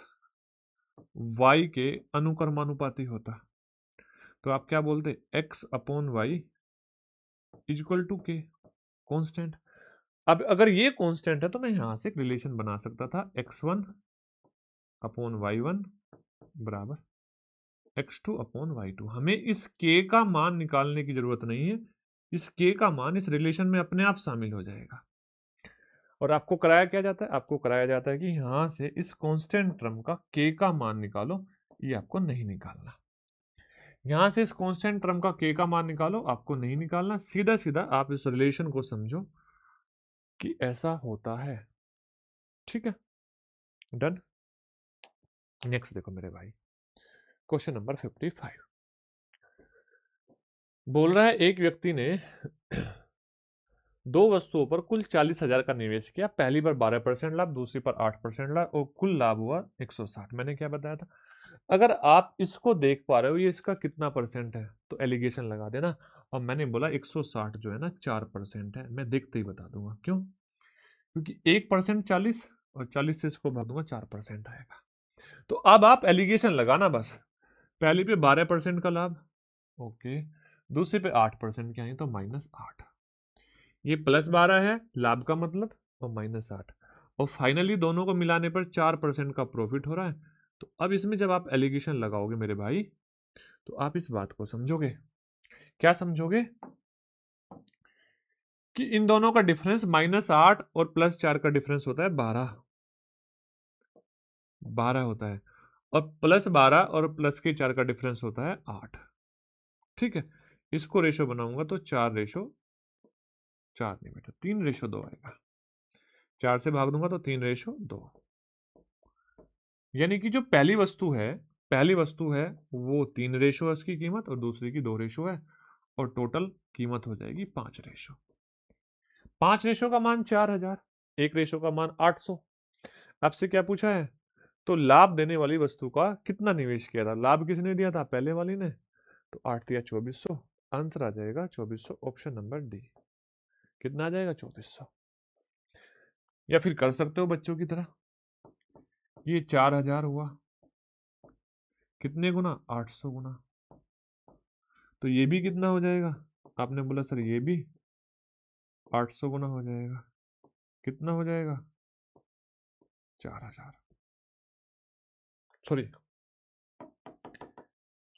Speaker 1: y के अनुक्रमानुपाती होता तो आप क्या बोलते, x upon Y equal to K, constant. अब अगर ये कॉन्स्टेंट है तो मैं यहां से एक रिलेशन बना सकता था, x1 अपॉन y1 बराबर x2 अपॉन y2। हमें इस k का मान निकालने की जरूरत नहीं है, इस k का मान इस रिलेशन में अपने आप शामिल हो जाएगा। और आपको कराया क्या जाता है, आपको कराया जाता है कि यहां से इस कांस्टेंट टर्म का k का मान निकालो, ये आपको नहीं निकालना। यहां से इस कांस्टेंट टर्म का k का मान निकालो, आपको नहीं निकालना, सीधा सीधा आप इस रिलेशन को समझो कि ऐसा होता है। ठीक है, डन। नेक्स्ट देखो मेरे भाई, क्वेश्चन नंबर 55 बोल रहा है एक व्यक्ति ने दो वस्तुओं पर कुल 40,000 का निवेश किया, पहली बार 12% लाभ, दूसरी पर 8% लाभ, और कुल लाभ हुआ 160। मैंने क्या बताया था, अगर आप इसको देख पा रहे हो ये इसका कितना परसेंट है तो एलिगेशन लगा देना। और मैंने बोला 160 जो है ना 4% है, मैं देखते ही बता दूंगा क्यों, क्योंकि 1% 40 और 40 से इसको भाग दूंगा 4% आएगा। तो अब आप एलिगेशन लगाना बस, पहली पे 12% का लाभ, ओके, दूसरे पे 8% क्या है तो -8, ये +12 है लाभ का मतलब, और -8, और फाइनली दोनों को मिलाने पर 4% का प्रॉफिट हो रहा है। तो अब इसमें जब आप एलिगेशन लगाओगे मेरे भाई, तो आप इस बात को समझोगे, क्या समझोगे, कि इन दोनों का डिफरेंस -8 और +4 का डिफरेंस होता है 12 होता है, और +12 और +4 का डिफरेंस होता है 8। ठीक है, इसको रेशो बनाऊंगा तो 4 नहीं बेटा 3:2 आएगा, 4 से भाग दूंगा तो 3:2, यानी कि जो पहली वस्तु है वो 3 है उसकी कीमत, और दूसरी की 2 है, और टोटल कीमत हो जाएगी 5। 5 का मान 4,000, 1 का मान 800। आपसे क्या पूछा है, तो लाभ देने वाली वस्तु का कितना निवेश किया था, लाभ किसने दिया था, पहले वाली ने, तो 8 दिया 2400, आंसर आ जाएगा 2400, ऑप्शन नंबर डी। कितना आ जाएगा 2400। या फिर कर सकते हो बच्चों की तरह, ये 4,000 हुआ, कितने गुना, 800 गुना, तो ये भी कितना हो जाएगा, आपने बोला सर ये भी 800 गुना हो जाएगा, कितना हो जाएगा 4,000, सॉरी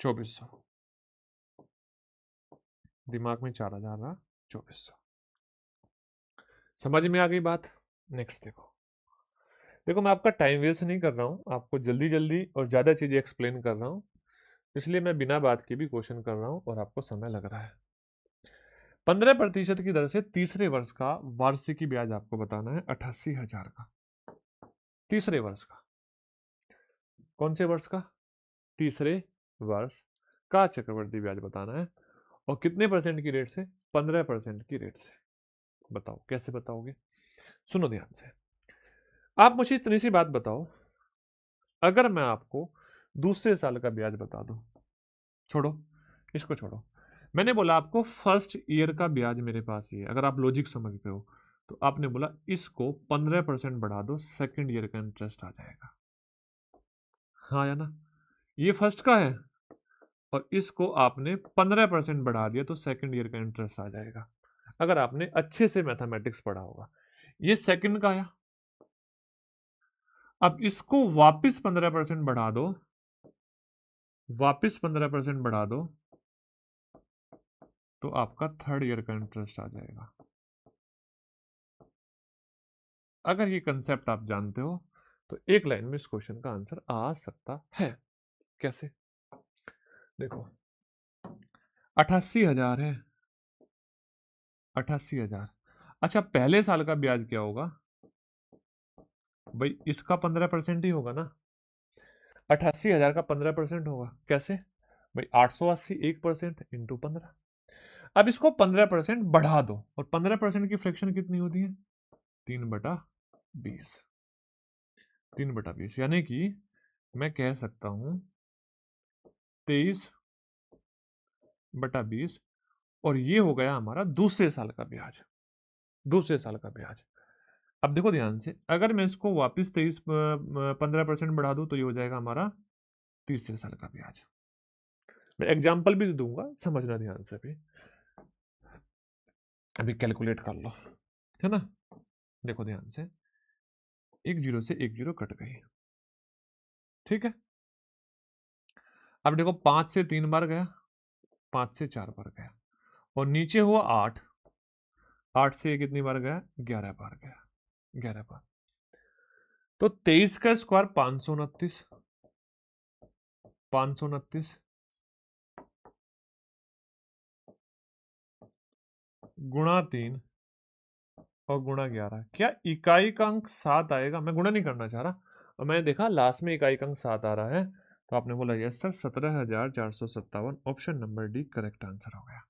Speaker 1: 2400, दिमाग में 4,000 रहा, 2400। समझ में आ गई बात। नेक्स्ट देखो, देखो मैं आपका टाइम वेस्ट नहीं कर रहा हूं, आपको जल्दी जल्दी और ज्यादा चीजें एक्सप्लेन कर रहा हूं, इसलिए मैं बिना बात के भी क्वेश्चन कर रहा हूं और आपको समय लग रहा है। 15% की दर से तीसरे वर्ष का वार्षिकी ब्याज आपको बताना है 88,000 का, तीसरे वर्ष का, कौन से वर्ष का, तीसरे वर्ष का चक्रवृद्धि ब्याज बताना है, और कितने परसेंट की रेट से, 15% की रेट से। बताओ कैसे बताओगे, सुनो ध्यान से। आप मुझे इतनी सी बात बताओ, अगर मैं आपको दूसरे साल का ब्याज बता दूं, छोड़ो इसको छोड़ो, मैंने बोला आपको फर्स्ट ईयर का ब्याज मेरे पास ही है, अगर आप लॉजिक समझते हो तो आपने बोला इसको 15% बढ़ा दो, सेकंड ईयर का इंटरेस्ट आ जाएगा, हाँ या ना, ये फर्स्ट का है और इसको आपने 15% बढ़ा दिया तो सेकंड ईयर का इंटरेस्ट आ जाएगा, अगर आपने अच्छे से मैथमेटिक्स पढ़ा होगा। ये सेकंड का आया। अब इसको वापस 15% बढ़ा दो, वापस 15% बढ़ा दो, तो आपका थर्ड ईयर का इंटरेस्ट आ जाएगा। अगर ये कंसेप्ट आप जानते हो तो एक लाइन में इस क्वेश्चन का आंसर आ सकता है। कैसे? देखो 88,000 है, 88,000। अच्छा, पहले साल का ब्याज क्या होगा भाई? इसका 15% ही होगा ना। 88,000 का 15% होगा। कैसे भाई? 880 1% इंटू 15। अब इसको 15% बढ़ा दो, और 15% की फ्रैक्शन कितनी होती है? 3/20। 3/20 यानी कि मैं कह सकता हूं 23/20, और ये हो गया हमारा दूसरे साल का ब्याज। दूसरे साल का ब्याज। अब देखो ध्यान से, अगर मैं इसको वापस 15% बढ़ा दूं तो ये हो जाएगा हमारा तीसरे साल का ब्याज। मैं एग्जाम्पल भी दूंगा, समझना ध्यान से। अभी कैलकुलेट कर लो, है ना। देखो ध्यान से, एक जीरो से एक जीरो कट गई, ठीक है। अब देखो 5 से 3 बार गया, 5 से 4 बार गया, और नीचे हुआ 8, 8 से कितनी बार गया? 11 बार गया, 11 बार। तो 23 का स्क्वायर 529, 529 गुणा 3 और गुणा 11। क्या इकाई का अंक 7 आएगा? मैं गुणा नहीं करना चाह रहा, और मैंने देखा लास्ट में इकाई का अंक 7 आ रहा है, तो आपने बोला yes sir, 17,457। Option number D correct answer हो गया।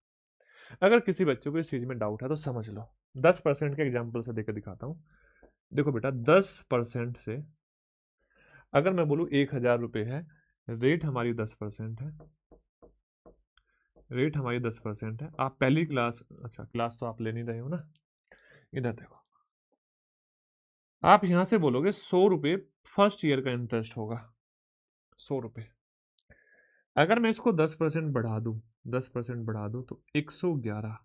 Speaker 1: अगर किसी बच्चे को इस चीज में डाउट है तो समझ लो। 10% के एग्जाम्पल से देकर दिखाता हूं। देखो बेटा, 10% से अगर मैं बोलूं 1,000 रुपये है, रेट हमारी 10% है, रेट हमारी 10% है। आप पहली क्लास, अच्छा क्लास तो आप ले नहीं रहे हो ना, इधर देखो, आप यहां से बोलोगे 100 रुपये फर्स्ट ईयर का इंटरेस्ट होगा, 100 रुपये। अगर मैं इसको 10% बढ़ा दूं, 10% बढ़ा दूं तो 111,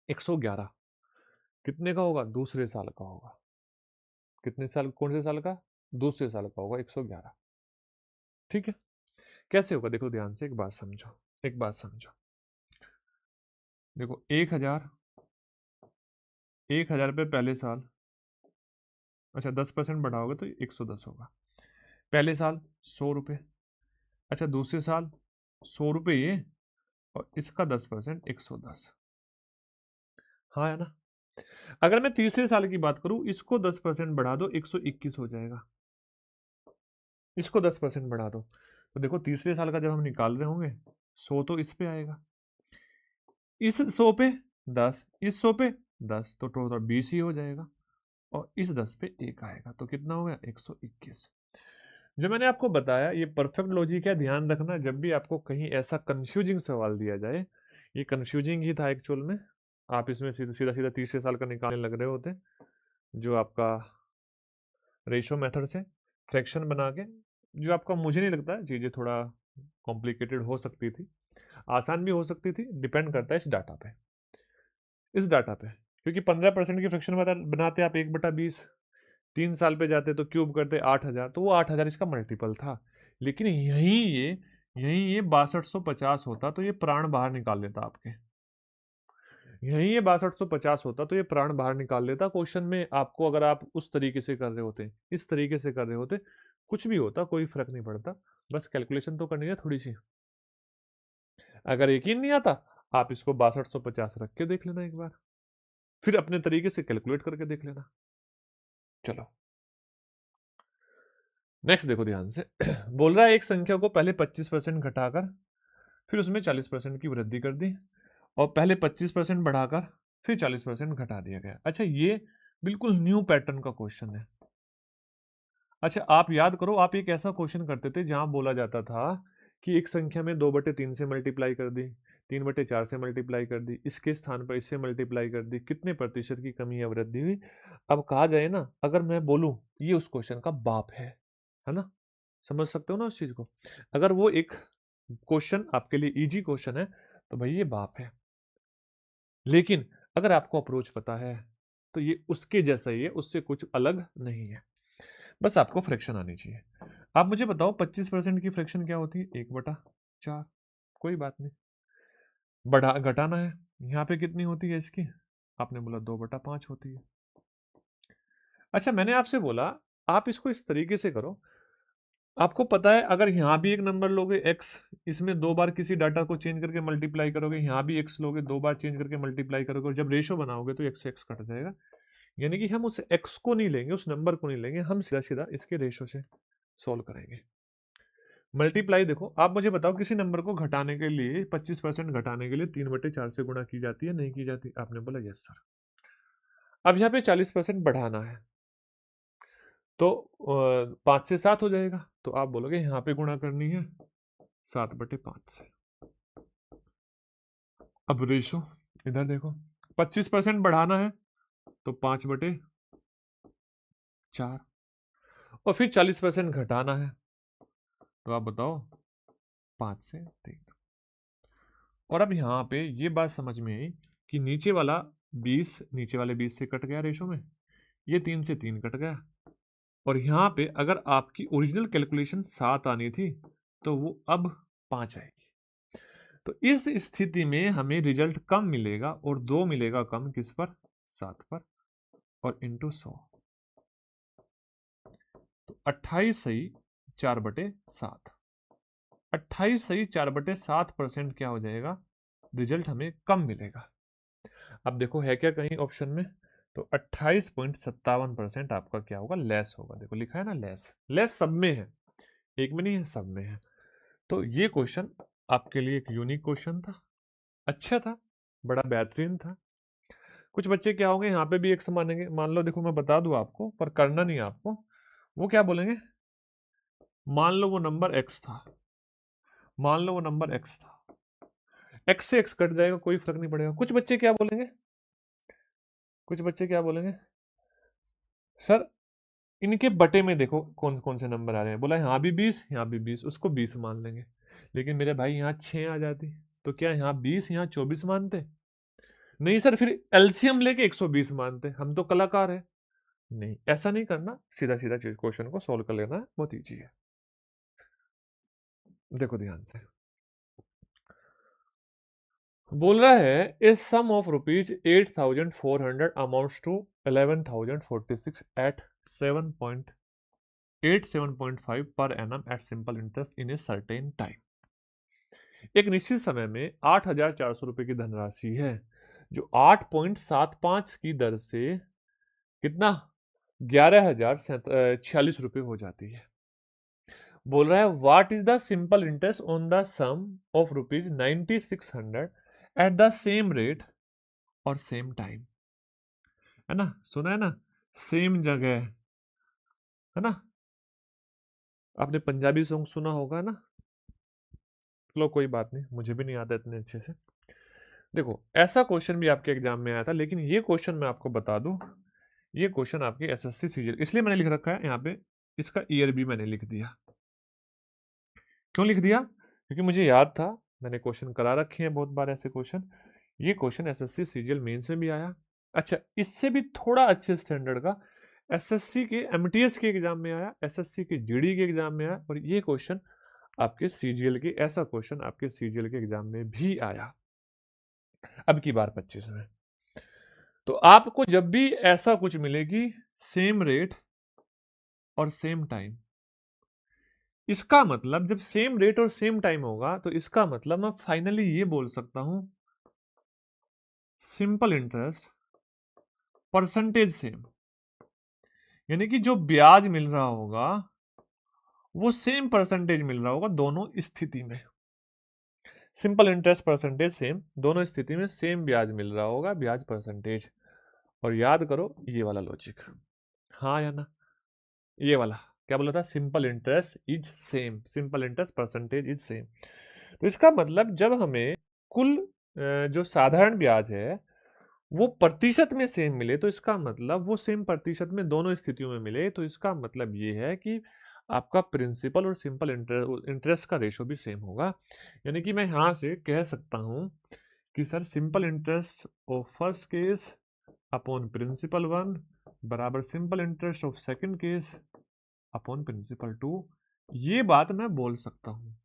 Speaker 1: 111 कितने का होगा? दूसरे साल का होगा। कितने साल? कौन से साल का? दूसरे साल का होगा 111, ठीक है। कैसे होगा? देखो ध्यान से, एक बात समझो, एक बात समझो। देखो 1,000, 1,000 रुपये पहले साल, अच्छा 10% बढ़ाओगे तो 110 होगा। पहले साल 100 रुपये, अच्छा दूसरे साल 100 रुपये ये, और इसका 10% 110। हाँ है ना। अगर मैं तीसरे साल की बात करूं, इसको 10% बढ़ा दो, 121 हो जाएगा। इसको 10% बढ़ा दो, तो देखो तीसरे साल का जब हम निकाल रहे होंगे, 100 तो इस पे आएगा, इस 100 पे 10, इस 100 पे 10, तो टोटल 20 ही हो जाएगा, और इस 10 पे 1 आएगा, तो कितना हो गया? 121। जो मैंने आपको बताया ये परफेक्ट लॉजिक है। ध्यान रखना, जब भी आपको कहीं ऐसा कंफ्यूजिंग सवाल दिया जाए, ये कंफ्यूजिंग ही था एक्चुअल में, आप इसमें सीधा सीधा सीधा तीसरे साल का निकालने लग रहे होते, जो आपका रेशो मेथड से फ्रैक्शन बना के, जो आपका, मुझे नहीं लगता चीज़ें थोड़ा कॉम्प्लिकेटेड हो सकती थी, आसान भी हो सकती थी, डिपेंड करता है इस डाटा पे, इस डाटा पे। क्योंकि 15% की फ्रैक्शन बनाते आप 1/20, 3 साल पे जाते तो क्यूब करते 8,000, तो वो 8,000 इसका मल्टीपल था। लेकिन यहीं ये 6250 होता तो ये प्राण बाहर निकाल लेता आपके, यहीं ये 6250 होता तो ये प्राण बाहर निकाल लेता क्वेश्चन में आपको। अगर आप उस तरीके से कर रहे होते, इस तरीके से कर रहे होते, कुछ भी होता, कोई फर्क नहीं पड़ता। बस कैलकुलेशन तो करनी है थोड़ी सी। अगर यकीन नहीं आता, आप इसको 6250 रख के देख लेना एक बार, फिर अपने तरीके से कैलकुलेट करके देख लेना। चलो नेक्स्ट देखो ध्यान से। बोल रहा है एक संख्या को पहले 25% घटाकर फिर उसमें 40% की वृद्धि कर दी, और पहले 25% बढ़ाकर फिर 40% घटा दिया गया। अच्छा, ये बिल्कुल न्यू पैटर्न का क्वेश्चन है। अच्छा आप याद करो, आप एक ऐसा क्वेश्चन करते थे जहां बोला जाता था कि एक संख्या में 2/3 से मल्टीप्लाई कर दी, 3/4 से मल्टीप्लाई कर दी, इसके स्थान पर इससे मल्टीप्लाई कर दी, कितने प्रतिशत की कमी या वृद्धि हुई। अब कहा जाए ना, अगर मैं बोलूं ये उस क्वेश्चन का बाप है ना। समझ सकते हो ना उस चीज को। अगर वो एक क्वेश्चन आपके लिए इजी क्वेश्चन है तो भाई ये बाप है, लेकिन अगर आपको अप्रोच पता है तो ये उसके जैसा ही है, उससे कुछ अलग नहीं है। बस आपको फ्रैक्शन आनी चाहिए। आप मुझे बताओ 25% की फ्रैक्शन क्या होती है? 1/4। कोई बात नहीं, बढ़ा घटाना है। यहाँ पे कितनी होती है इसकी? आपने बोला 2/5 होती है। अच्छा, मैंने आपसे बोला आप इसको इस तरीके से करो। आपको पता है अगर यहाँ भी एक नंबर लोगे x, इसमें 2 बार किसी डाटा को चेंज करके मल्टीप्लाई करोगे, यहाँ भी x लोगे 2 बार चेंज करके मल्टीप्लाई करोगे, और जब रेशो बनाओगे तो x से x कट जाएगा। यानी कि हम उस x को नहीं लेंगे, उस नंबर को नहीं लेंगे, हम सीधा सीधा इसके रेशो से सोल्व करेंगे। मल्टीप्लाई देखो, आप मुझे बताओ किसी नंबर को घटाने के लिए 25% घटाने के लिए 3/4 से गुणा की जाती है, नहीं की जाती? आपने बोला यस सर। अब यहाँ पे 40% बढ़ाना है तो 5 से 7 हो जाएगा, तो आप बोलोगे यहाँ पे गुणा करनी है 7/5 से। अब रेशो इधर देखो, 25% बढ़ाना है तो 5/4, और फिर 40% घटाना है तो आप बताओ 5 से 3। और अब यहाँ पे ये बात समझ में आई कि नीचे वाला 20 नीचे वाले 20 से कट गया रेशो में, ये 3 से 3 कट गया, और यहाँ पे अगर आपकी ओरिजिनल कैलकुलेशन 7 आनी थी तो वो अब 5 आएगी। तो इस स्थिति में हमें रिजल्ट कम मिलेगा, और 2 मिलेगा कम किस पर? 7 पर, और इंटू 100, तो 28 सही 4/7। 28 सही 4/7% क्या हो जाएगा? रिजल्ट हमें कम मिलेगा। अब देखो है क्या कहीं ऑप्शन में, तो 28.57% आपका क्या होगा? लेस होगा। देखो लिखा है ना लेस, लेस सब में है, एक में नहीं है, सब में है। तो ये क्वेश्चन आपके लिए एक यूनिक क्वेश्चन था, अच्छा था, बड़ा बेहतरीन था। कुछ बच्चे क्या होंगे यहाँ पे भी एक मानेंगे, मान लो देखो मैं बता दूं आपको, पर करना नहीं आपको। वो क्या बोलेंगे, मान लो वो नंबर x था, मान लो वो नंबर x था, x से x कट जाएगा, कोई फर्क नहीं पड़ेगा। कुछ बच्चे क्या बोलेंगे, कुछ बच्चे क्या बोलेंगे, सर इनके बटे में देखो कौन कौन से नंबर आ रहे हैं। बोला यहाँ भी 20, यहाँ भी 20, उसको 20 मान लेंगे। लेकिन मेरे भाई यहाँ 6 आ जाती, तो क्या यहाँ 20 यहाँ 24 मानते? नहीं सर, फिर एलसीएम लेके 120 मानते। हम तो कलाकार है। नहीं, ऐसा नहीं करना, सीधा सीधा क्वेश्चन को सोल्व कर लेना, बहुत ईजी है। देखो ध्यान से, बोल रहा है a sum of rupees 8,400 amounts to 11,046 at 7.5 per annum at simple interest in a certain time. एक निश्चित समय में 8,400 रुपए की धनराशि है जो 8.75 की दर से कितना 11,046 रुपए हो जाती है। बोल रहा है what is the simple interest on the sum of rupees 9,600 at the same rate और सेम टाइम। है ना, सुना है ना, सेम जगह, है ना। आपने पंजाबी सॉन्ग सुना होगा ना, चलो कोई बात नहीं, मुझे भी नहीं आता इतने अच्छे से। देखो ऐसा क्वेश्चन भी आपके एग्जाम में आया था, लेकिन ये क्वेश्चन मैं आपको बता दूं, ये क्वेश्चन आपके एसएससी सीजीएल, इसलिए मैंने लिख रखा है यहाँ पे, इसका ईयर भी मैंने लिख दिया। क्यों लिख दिया? क्योंकि मुझे याद था, मैंने क्वेश्चन करा रखे हैं बहुत बार ऐसे क्वेश्चन। ये क्वेश्चन एसएससी सीजीएल मेंस में भी आया। अच्छा, इससे भी थोड़ा अच्छे स्टैंडर्ड का एसएससी के एमटीएस के एग्जाम में आया, एसएससी के जीडी के एग्जाम में आया, और ये क्वेश्चन आपके सीजीएल के, ऐसा क्वेश्चन आपके सीजीएल के एग्जाम में भी आया अब की बार 25 में। तो आपको जब भी ऐसा कुछ मिलेगी सेम रेट और सेम टाइम, इसका मतलब जब सेम रेट और सेम टाइम होगा तो इसका मतलब मैं फाइनली ये बोल सकता हूं सिंपल इंटरेस्ट परसेंटेज सेम, यानी कि जो ब्याज मिल रहा होगा वो सेम परसेंटेज मिल रहा होगा दोनों स्थिति में। सिंपल इंटरेस्ट परसेंटेज सेम, दोनों स्थिति में सेम ब्याज मिल रहा होगा, ब्याज परसेंटेज। और याद करो ये वाला लॉजिक, हाँ या ना, ये वाला क्या बोला था, simple interest is same, simple interest percentage is same. तो इसका मतलब जब हमें कुल जो साधारण ब्याज है वो प्रतिशत में सेम मिले, तो इसका मतलब वो सेम प्रतिशत में दोनों स्थितियों में मिले, तो इसका मतलब ये है कि आपका प्रिंसिपल और सिंपल इंटरेस्ट का रेशो भी सेम होगा। यानी कि मैं यहाँ से कह सकता हूँ कि sir simple interest of first case upon principal 1 बराबर simple interest of second case upon principal 2। ये बात मैं बोल सकता हूँ,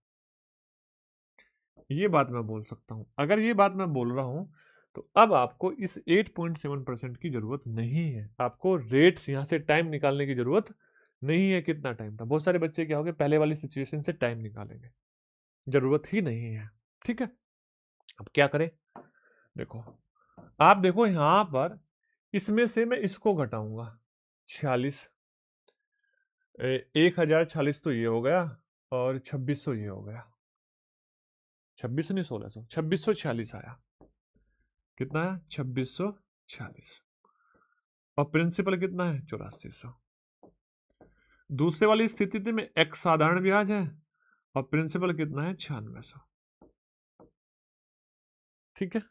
Speaker 1: ये बात मैं बोल सकता हूँ। अगर ये बात मैं बोल रहा हूँ तो अब आपको इस 8.7% की जरूरत नहीं है। आपको रेट्स यहाँ से टाइम निकालने की जरूरत नहीं है। कितना टाइम था, बहुत सारे बच्चे क्या होंगे पहले वाली सिचुएशन से टाइम निकालेंगे, जरूरत ही नहीं है। ठीक है, अब क्या करें, देखो आप देखो यहां पर इसमें से मैं इसको घटाऊंगा 46, 1046 तो ये हो गया और 2600 ये हो गया, 2600 नहीं 1600, 2646 आया। कितना है 2646 और प्रिंसिपल कितना है 8400। दूसरे वाली स्थिति में एक्स साधारण ब्याज है और प्रिंसिपल कितना है 9600। ठीक है,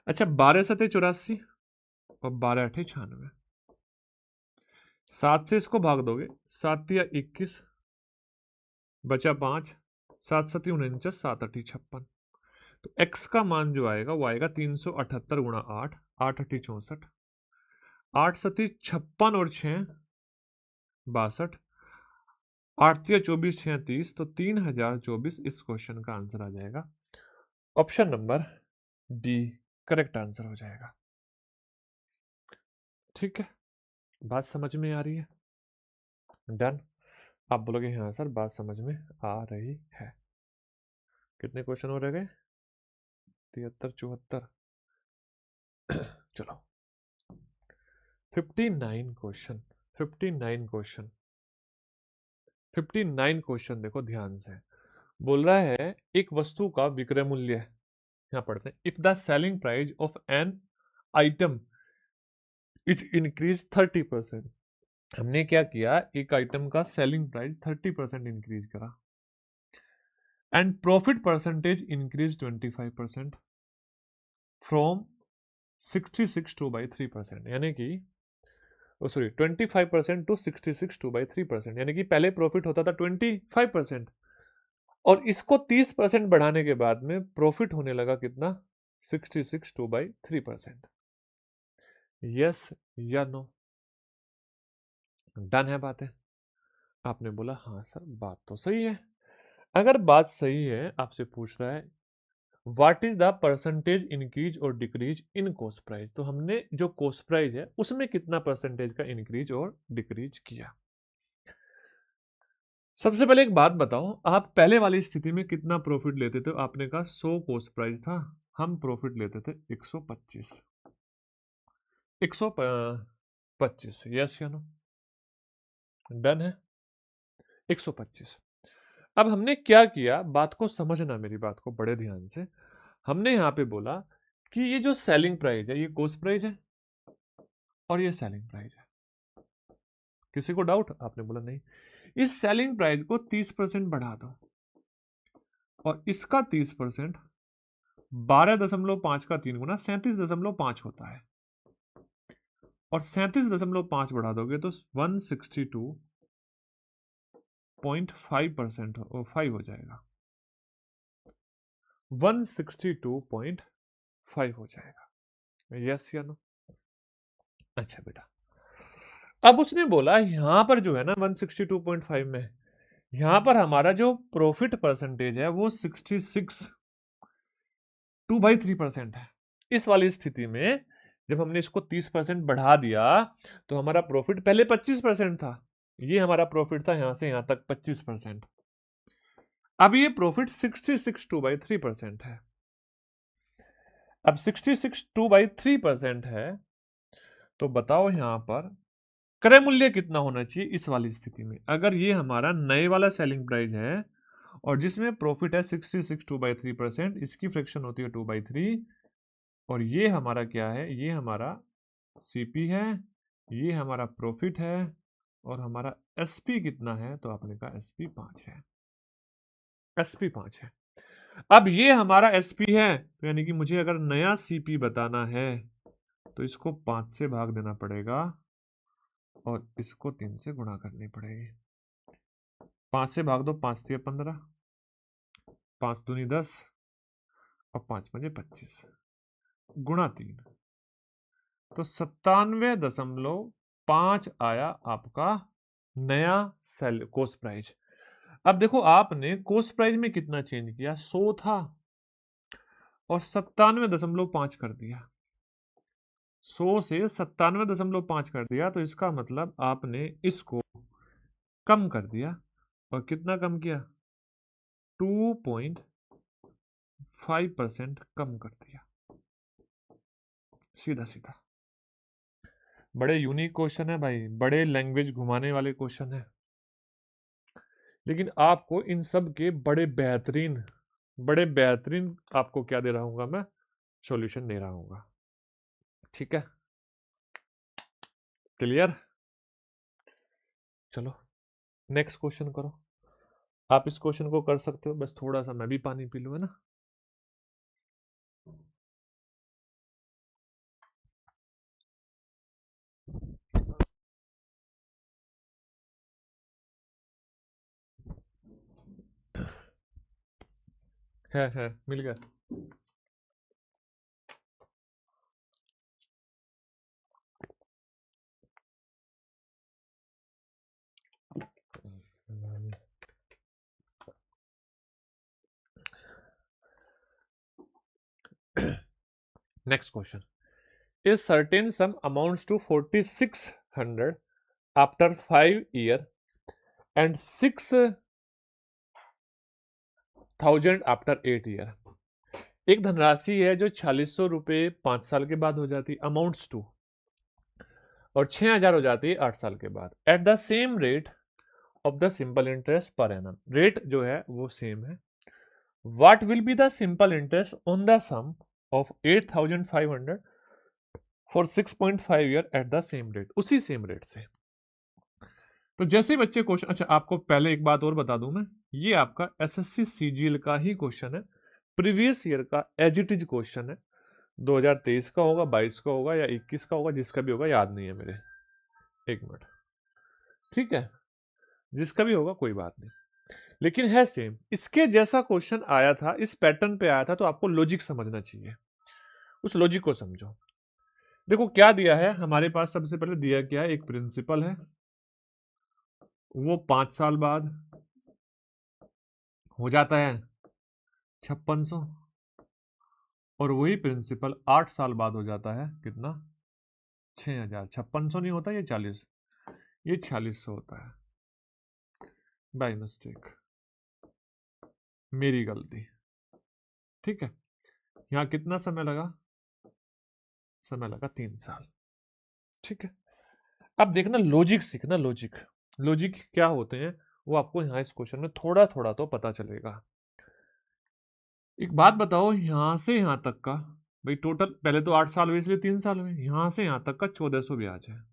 Speaker 1: अच्छा 12×7 = 84 और 12×8 = 96। 7 से इसको भाग दोगे, 7×3 = 21, बचा 5, 7×7 = 49, 7×8 = 56। तो x का मान जो आएगा वो आएगा 378 गुणा 8, 8×8 = 64, 8×7 = 56 और 6 62, 8×3 = 24, 6 30, तो 3024 इस क्वेश्चन का आंसर आ जाएगा। Option number D correct answer हो जाएगा। ठीक है, बात समझ में आ रही है? डन। आप बोलोगे हाँ सर बात समझ में आ रही है। कितने क्वेश्चन हो रह गए? 73 74। चलो 59 क्वेश्चन, 59 क्वेश्चन, 59 क्वेश्चन देखो ध्यान से। बोल रहा है एक वस्तु का विक्रय मूल्य, यहां पढ़ते हैं, if the selling price of an item is increase 30%। हमने क्या किया, एक आइटम का सेलिंग प्राइस 30% इंक्रीज करा and profit percentage increase 25% from 66 to by 3%, यानी कि सॉरी 25% to 66 to by 3%, यानी कि पहले प्रॉफिट होता था 25% और इसको 30% बढ़ाने के बाद में प्रॉफिट होने लगा कितना 66 to by 3%। यस या नो? डन है बातें? आपने बोला हाँ सर बात तो सही है। अगर बात सही है, आपसे पूछ रहा है what is the percentage increase और डिक्रीज इन कॉस्ट प्राइस, तो हमने जो कॉस्ट प्राइस है उसमें कितना परसेंटेज का इंक्रीज और डिक्रीज किया। सबसे पहले एक बात बताओ, आप पहले वाली स्थिति में कितना प्रॉफिट लेते थे? आपने कहा 100 कॉस्ट प्राइस था, हम प्रॉफिट लेते थे 125, 125। यस या नो? डन है 125। अब हमने क्या किया, बात को समझना, मेरी बात को बड़े ध्यान से। हमने यहां पे बोला कि ये जो सेलिंग प्राइस है ये कॉस्ट प्राइस है और ये सेलिंग प्राइस है। किसी को डाउट? आपने बोला नहीं। इस सेलिंग प्राइस को 30% बढ़ा दो और इसका 30%, 12.5 का 3 गुना 37.5 होता है और 37.5 बढ़ा दोगे तो 162.5% 5 हो जाएगा, 162.5 हो जाएगा। यस या नो? अच्छा बेटा, अब उसने बोला यहां पर जो है ना 162.5 में, यहां पर हमारा जो प्रॉफिट परसेंटेज है वो 66 2/3% है। इस वाली स्थिति में जब हमने इसको 30% बढ़ा दिया तो हमारा प्रॉफिट पहले 25% था, ये हमारा प्रॉफिट था यहां से यहां तक 25%। अब ये प्रॉफिट 66 2/3% है। अब 66 2/3% है तो बताओ यहां पर क्रय मूल्य कितना होना चाहिए इस वाली स्थिति में? अगर ये हमारा नए वाला सेलिंग प्राइस है और जिसमें प्रॉफिट है 66 2/3%, इसकी फ्रैक्शन होती है 2/3 और ये हमारा क्या है, ये हमारा सीपी है, ये हमारा प्रॉफिट है और हमारा एसपी कितना है? तो आपने कहा एसपी 5 है, एसपी 5 है। अब ये हमारा एसपी है तो यानी कि मुझे अगर नया सीपी बताना है तो इसको 5 से भाग देना पड़ेगा और इसको 3 से गुणा करनी पड़ेगी। 5 से भाग दो, 5 तिया 15, 5 दूनी 10 और 5 पंजे 25 गुणा 3, तो 97.5 आया आपका नया सेल कोस्ट प्राइस। अब देखो आपने कोस्ट प्राइस में कितना चेंज किया, 100 था और 97.5 कर दिया, 100 से 97.5 कर दिया, तो इसका मतलब आपने इसको कम कर दिया। और कितना कम किया, 2.5% कम कर दिया, सीधा सीधा। बड़े यूनिक क्वेश्चन है भाई, बड़े लैंग्वेज घुमाने वाले क्वेश्चन है, लेकिन आपको इन सब के बड़े बेहतरीन आपको क्या दे रहा हूँ मैं, सॉल्यूशन दे रहा हूँ। ठीक है, क्लियर। चलो नेक्स्ट क्वेश्चन करो। आप इस क्वेश्चन को कर सकते हो, बस थोड़ा सा मैं भी पानी पी लूँ, है ना। है मिल गया। Next question, a certain sum amounts to 4600 after 5 year and 6000 after 8 year। एक धनराशि है जो 4600 रुपए 5 साल के बाद हो जाती, अमाउंट्स टू, और 6000 हो जाती है 8 साल के बाद, at the same rate of the simple interest per annum. Rate जो है वो सेम है। What will be the simple interest on the sum of 8500 for 6.5 year at the same rate, उसी सेम रेट से। तो जैसे बच्चे क्वेश्चन, अच्छा आपको पहले एक बात और बता दूं मैं, ये आपका एसएससी सीजीएल का ही क्वेश्चन है, प्रीवियस ईयर का एज इट इज क्वेश्चन है। 2023 का होगा, 22 का होगा या 21 का होगा, जिसका भी होगा याद नहीं है मेरे, एक मिनट, ठीक है, जिसका भी होगा कोई बात नहीं, लेकिन है सेम। इसके जैसा क्वेश्चन आया था, इस पैटर्न पे आया था, तो आपको लॉजिक समझना चाहिए, उस लॉजिक को समझो। देखो क्या दिया है हमारे पास, सबसे पहले दिया क्या है, एक प्रिंसिपल है, वो 5 साल बाद हो जाता है 5600, और वही प्रिंसिपल 8 साल बाद हो जाता है कितना, 6000। 5600 नहीं होता, ये 40, ये 4600 होता है, बाय मिस्टेक, मेरी गलती। ठीक है, यहां कितना समय लगा, समय लगा 3 साल। ठीक है, अब देखना लॉजिक सीखना, लॉजिक लॉजिक क्या होते हैं वो आपको यहां इस क्वेश्चन में थोड़ा थोड़ा तो पता चलेगा। एक बात बताओ, यहां से यहां तक का भाई टोटल, पहले तो 8 साल हुए इसलिए 3 साल हुए, यहां से यहां तक का 1400 ब्याज है,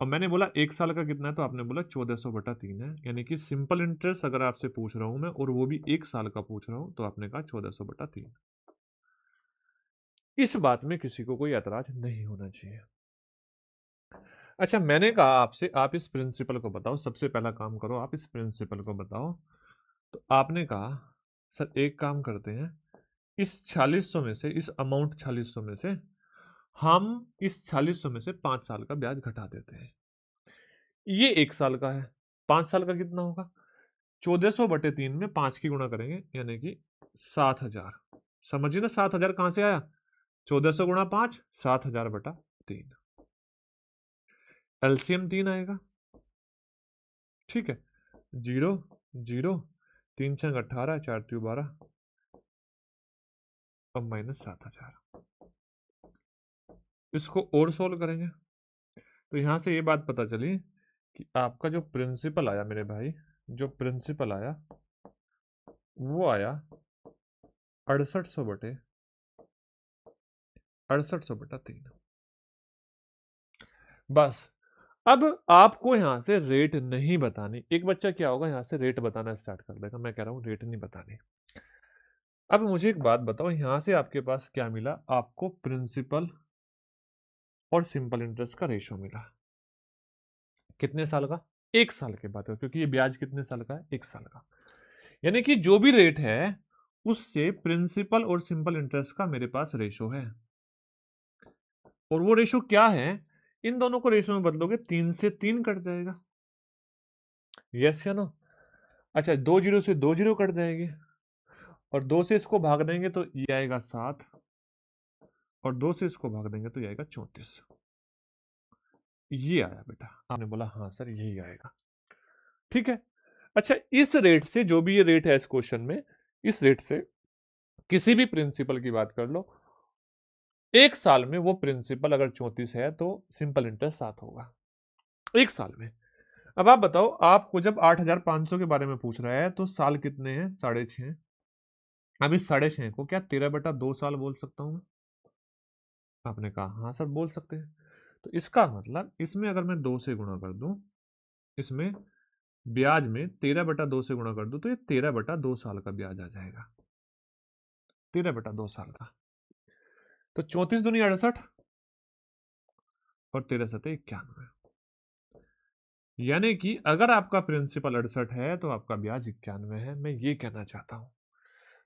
Speaker 1: और मैंने बोला 1 साल का कितना है, तो आपने बोला 1400/3 है, यानी कि सिंपल इंटरेस्ट अगर आपसे पूछ रहा हूं मैं, और वो भी 1 साल का पूछ रहा हूं, तो आपने कहा 1400/3। इस बात में किसी को कोई ऐतराज नहीं होना चाहिए। अच्छा मैंने कहा आपसे, आप इस प्रिंसिपल को बताओ, सबसे पहला काम करो, आप इस प्रिंसिपल को बताओ। तो आपने कहा सर एक काम करते हैं, इस 4600 में से, इस अमाउंट 4600 में से हम इस 4600 में से 5 साल का ब्याज घटा देते हैं। ये 1 साल का है, 5 साल का कितना होगा, 1400/3 में 5 की गुणा करेंगे, यानी कि 7000। समझिए ना, 7000 कहां से आया, 1400 गुणा 5, 7000/3, एलसीएम 3 आएगा। ठीक है, 0 0, 3 छंग 18, 4 त्रिक 12 और माइनस 7000। इसको और सोल्व करेंगे, तो यहां से ये बात पता चली कि आपका जो प्रिंसिपल आया मेरे भाई, जो प्रिंसिपल आया वो आया 6800/3। बस अब आपको यहां से रेट नहीं बतानी। एक बच्चा क्या होगा, यहां से रेट बताना स्टार्ट कर देगा, मैं कह रहा हूं रेट नहीं बतानी। अब मुझे एक बात बताओ, यहां से आपके पास क्या मिला, आपको प्रिंसिपल और सिंपल इंटरेस्ट का रेशो मिला, कितने साल का, 1 साल के बाद, क्योंकि ये ब्याज कितने साल का है, 1 साल का। यानी कि जो भी रेट है उससे प्रिंसिपल और सिंपल इंटरेस्ट का मेरे पास रेशो है, और वो रेशो क्या है, इन दोनों को रेशो में बदलोगे 3 से 3 कट जाएगा, यस या नो। अच्छा, 2 जीरो से 2 जीरो कट जाएंगे, और 2 से इसको भाग देंगे तो ये आएगा 7, और 2 से इसको भाग देंगे तो ये आएगा 34। ये आया बेटा, आपने बोला हाँ सर यही आएगा, ठीक है। अच्छा, इस रेट से, जो भी ये रेट है इस क्वेश्चन में, इस रेट से किसी भी प्रिंसिपल की बात कर लो, 1 साल में वो प्रिंसिपल अगर 34 है तो सिंपल इंटरेस्ट 7 होगा 1 साल में। अब आप बताओ, आपको जब 8500 के बारे में पूछ रहा है तो साल कितने हैं, 6.5। अब इस 6.5 को क्या 13/2 साल बोल सकता हूं मैं? आपने कहा हाँ सर बोल सकते हैं। तो इसका मतलब इसमें अगर मैं 2 से गुणा कर दूं, इसमें ब्याज में 13/2 से गुणा कर दूं तो ये 13/2 साल का ब्याज आ जाएगा, 13/2 साल का। तो 34 दूनी 68 और 13 सतह 91, यानी कि अगर आपका प्रिंसिपल 68 है तो आपका ब्याज 91 है, मैं ये कहना चाहता हूं।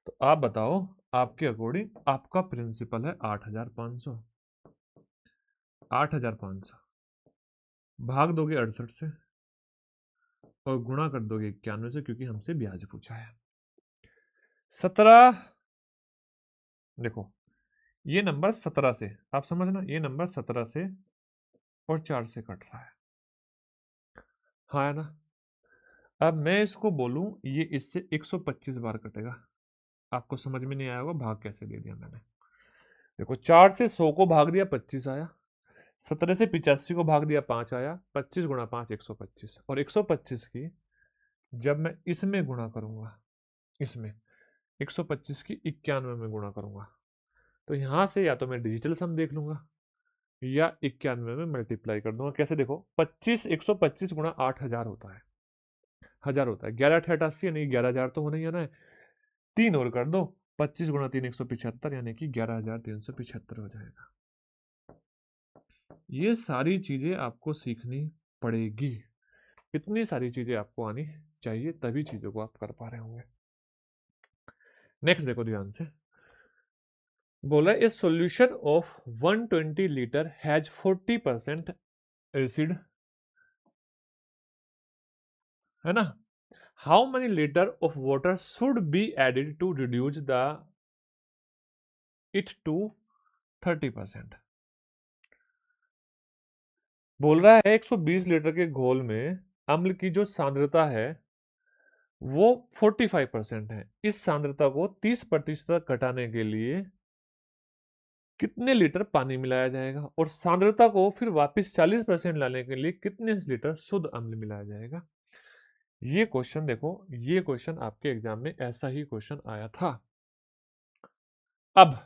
Speaker 1: तो आप बताओ, आपके अकॉर्डिंग आपका प्रिंसिपल है 8500, 8500 भाग दोगे 68 से और गुणा कर दोगे 91 से, क्योंकि हमसे ब्याज पूछा है। 17, देखो ये नंबर 17 से, आप समझना, ये नंबर 17 से और 4 से कट रहा है, हाँ है ना। अब मैं इसको बोलूं ये इससे 125 बार कटेगा, आपको समझ में नहीं आया होगा भाग कैसे दे दिया मैंने। देखो 4 से 100 को भाग दिया 25 आया, 17 से 85 को भाग दिया 5 आया, 25 गुणा 5 125, और 125 की जब मैं इसमें गुणा करूंगा, इसमें 125 की 91 में गुणा करूंगा, तो यहां से या तो मैं डिजिटल सम देख लूंगा या 91 में मल्टीप्लाई कर दूंगा। कैसे देखो, 125 गुणा 8000 होता है, 1000 होता है, 11/88 यानी 11,000 तो होना ही है ना, 3 और कर दो, 25 गुणा 3 175 यानी कि 11,375 हो जाएगा। ये सारी चीजें आपको सीखनी पड़ेगी, इतनी सारी चीजें आपको आनी चाहिए, तभी चीजों को आप कर पा रहे होंगे। नेक्स्ट देखो ध्यान से, बोला a solution of 120 litre has 40% acid, है ना। How many litre of water should be added to reduce the it to 30%। बोल रहा है 120 लीटर के घोल में अम्ल की जो सांद्रता है वो 45% है, इस सांद्रता को 30% घटाने के लिए कितने लीटर पानी मिलाया जाएगा, और सांद्रता को फिर वापस 40% लाने के लिए कितने लीटर शुद्ध अम्ल मिलाया जाएगा। ये क्वेश्चन देखो, ये क्वेश्चन आपके एग्जाम में ऐसा ही क्वेश्चन आया था। अब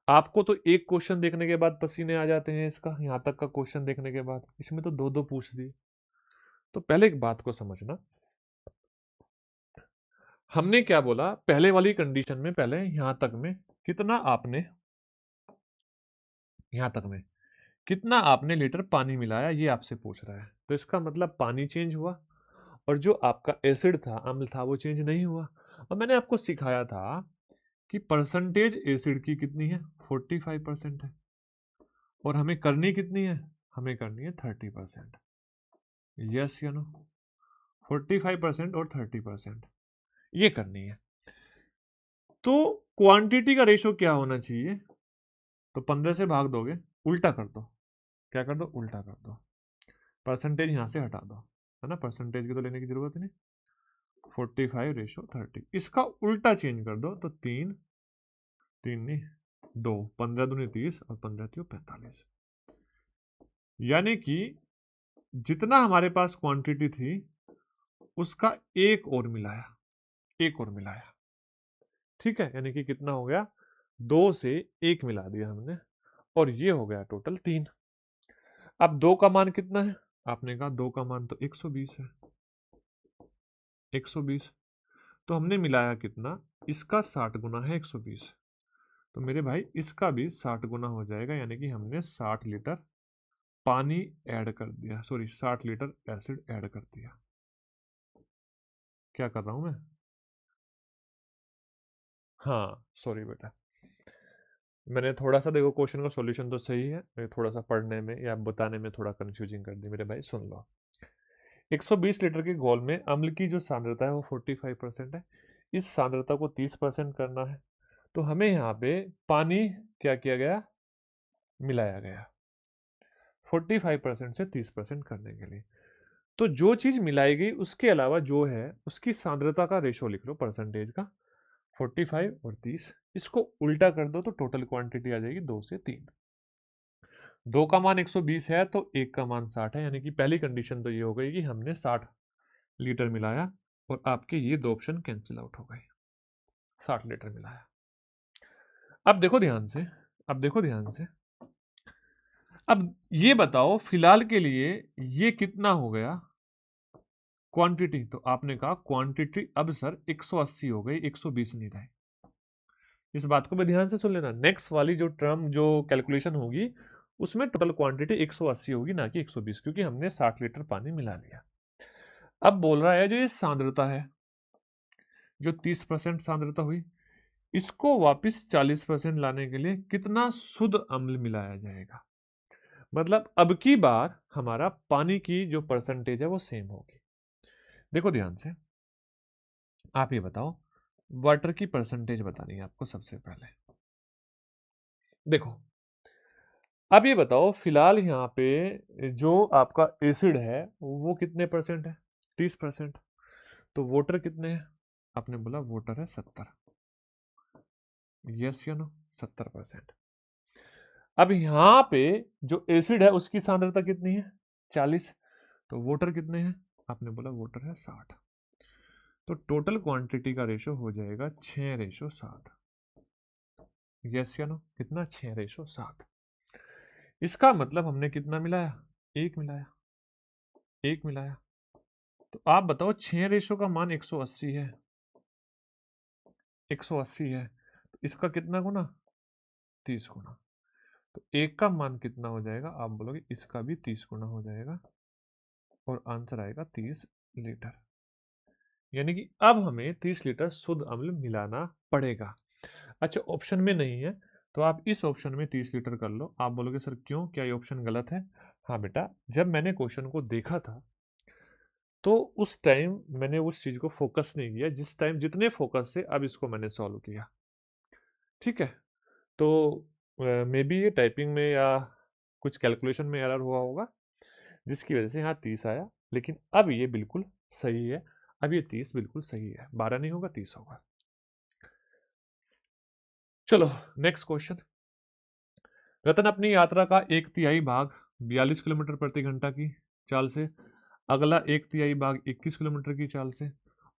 Speaker 1: आपको तो एक क्वेश्चन देखने के बाद पसीने आ जाते हैं, इसका यहां तक का क्वेश्चन देखने के बाद, इसमें तो दो दो पूछ दिए। तो पहले एक बात को समझना, हमने क्या बोला, पहले वाली कंडीशन में पहले यहां तक में कितना आपने, यहां तक में कितना आपने लीटर पानी मिलाया, ये आपसे पूछ रहा है। तो इसका मतलब पानी चेंज हुआ और जो आपका एसिड था, अम्ल था, वो चेंज नहीं हुआ। और मैंने आपको सिखाया था कि परसेंटेज एसिड की कितनी है, 45% है, और हमें करनी कितनी है, हमें करनी है 30%, यस या नो। 45% और 30% ये करनी है। तो क्वांटिटी का रेशो क्या होना चाहिए, तो 15 से भाग दोगे, उल्टा कर दो, क्या कर दो, उल्टा कर दो, परसेंटेज यहां से हटा दो, है ना, परसेंटेज की तो लेने की जरूरत नहीं। 45:30, इसका उल्टा चेंज कर दो तो 3 3 नहीं 2, 15 दूनी 30 और 15 3 45, यानी कि जितना हमारे पास क्वांटिटी थी उसका एक और मिलाया, एक और मिलाया, ठीक है। यानी कि कितना हो गया, 2 से 1 मिला दिया हमने, और ये हो गया टोटल 3। अब 2 का मान कितना है, आपने कहा 2 का मान तो 120 है, 120। तो हमने मिलाया कितना, इसका 60 गुना है 120, तो मेरे भाई इसका भी 60 गुना हो जाएगा, यानी कि हमने 60 लीटर पानी ऐड कर दिया, सॉरी 60 लीटर एसिड ऐड कर दिया। क्या कर रहा हूं मैं? हाँ सॉरी बेटा, मैंने थोड़ा सा, देखो क्वेश्चन का सॉल्यूशन तो सही है, मैं थोड़ा सा पढ़ने में या बताने में थोड़ा कंफ्यूजिंग कर दी मेरे भाई। सुन लो, 120 लीटर के घोल में अम्ल की जो सांद्रता है वो 45% है। इस सांद्रता को 30% करना है, तो हमें यहाँ पे पानी क्या किया गया, मिलाया गया 45% से 30% करने के लिए। तो जो चीज मिलाई गई उसके अलावा जो है उसकी सांद्रता का रेशो लिख लो, परसेंटेज का, 45 और 30। इसको उल्टा कर दो तो टोटल क्वांटिटी आ जाएगी 2 से 3। 2 का मान 120 है तो 1 का मान 60 है, यानी कि पहली कंडीशन तो ये हो गई कि हमने 60 लीटर मिलाया और आपके ये दो ऑप्शन कैंसिल आउट हो गए, 60 लीटर मिलाया। अब देखो ध्यान से, अब देखो ध्यान से, अब ये बताओ फिलहाल के लिए ये कितना हो गया क्वांटिटी। तो आपने कहा क्वांटिटी अब सर 180 हो गई, 120 नहीं रहे। इस बात को भी ध्यान से सुन लेना, नेक्स्ट वाली जो टर्म जो कैलकुलेशन होगी उसमें टोटल क्वांटिटी 180 होगी ना कि 120, क्योंकि हमने 60 लीटर पानी मिला लिया। अब बोल रहा है जो ये सांद्रता है, जो 30% सांद्रता हुई, इसको वापस 40% लाने के लिए कितना शुद्ध अम्ल मिलाया जाएगा। मतलब अब की बार हमारा पानी की जो परसेंटेज है वो सेम होगी। देखो ध्यान से, आप ये बताओ, वाटर की परसेंटेज बतानी है आपको सबसे पहले। देखो अब ये बताओ फिलहाल यहाँ पे जो आपका एसिड है वो कितने परसेंट है, 30%। तो वाटर कितने हैं, आपने बोला वाटर है 70, यस या नो, 70%। अब यहाँ पे जो एसिड है उसकी सांद्रता कितनी है, 40। तो वाटर कितने हैं, आपने बोला वाटर है 60। तो टोटल क्वांटिटी का रेशो हो जाएगा 6:7। यस या नो, कितना, 6:7। इसका मतलब हमने कितना मिलाया, एक मिलाया, एक मिलाया। तो आप बताओ 6 रेशो का मान 180 है, 180 है, तो इसका कितना गुना, 30 गुना। तो एक का मान कितना हो जाएगा, आप बोलोगे इसका भी 30 गुना हो जाएगा और आंसर आएगा 30 लीटर। यानी कि अब हमें 30 लीटर शुद्ध अम्ल मिलाना पड़ेगा। अच्छा ऑप्शन में नहीं है तो आप इस ऑप्शन में 30 लीटर कर लो। आप बोलोगे सर क्यों, क्या ये ऑप्शन गलत है? हाँ बेटा, जब मैंने क्वेश्चन को देखा था तो उस टाइम मैंने उस चीज को फोकस नहीं किया जिस टाइम जितने फोकस से अब इसको मैंने सॉल्व किया। ठीक है, तो मे बी ये टाइपिंग में या कुछ कैलकुलेशन में एरर हुआ होगा जिसकी वजह से यहाँ 30 आया, लेकिन अब ये बिल्कुल सही है। अब ये 30 बिल्कुल सही है, 12 नहीं होगा 30 होगा। चलो नेक्स्ट क्वेश्चन। रतन अपनी यात्रा का 1/3 भाग 42 किलोमीटर प्रति घंटा की चाल से, अगला 1/3 भाग 21 किलोमीटर की चाल से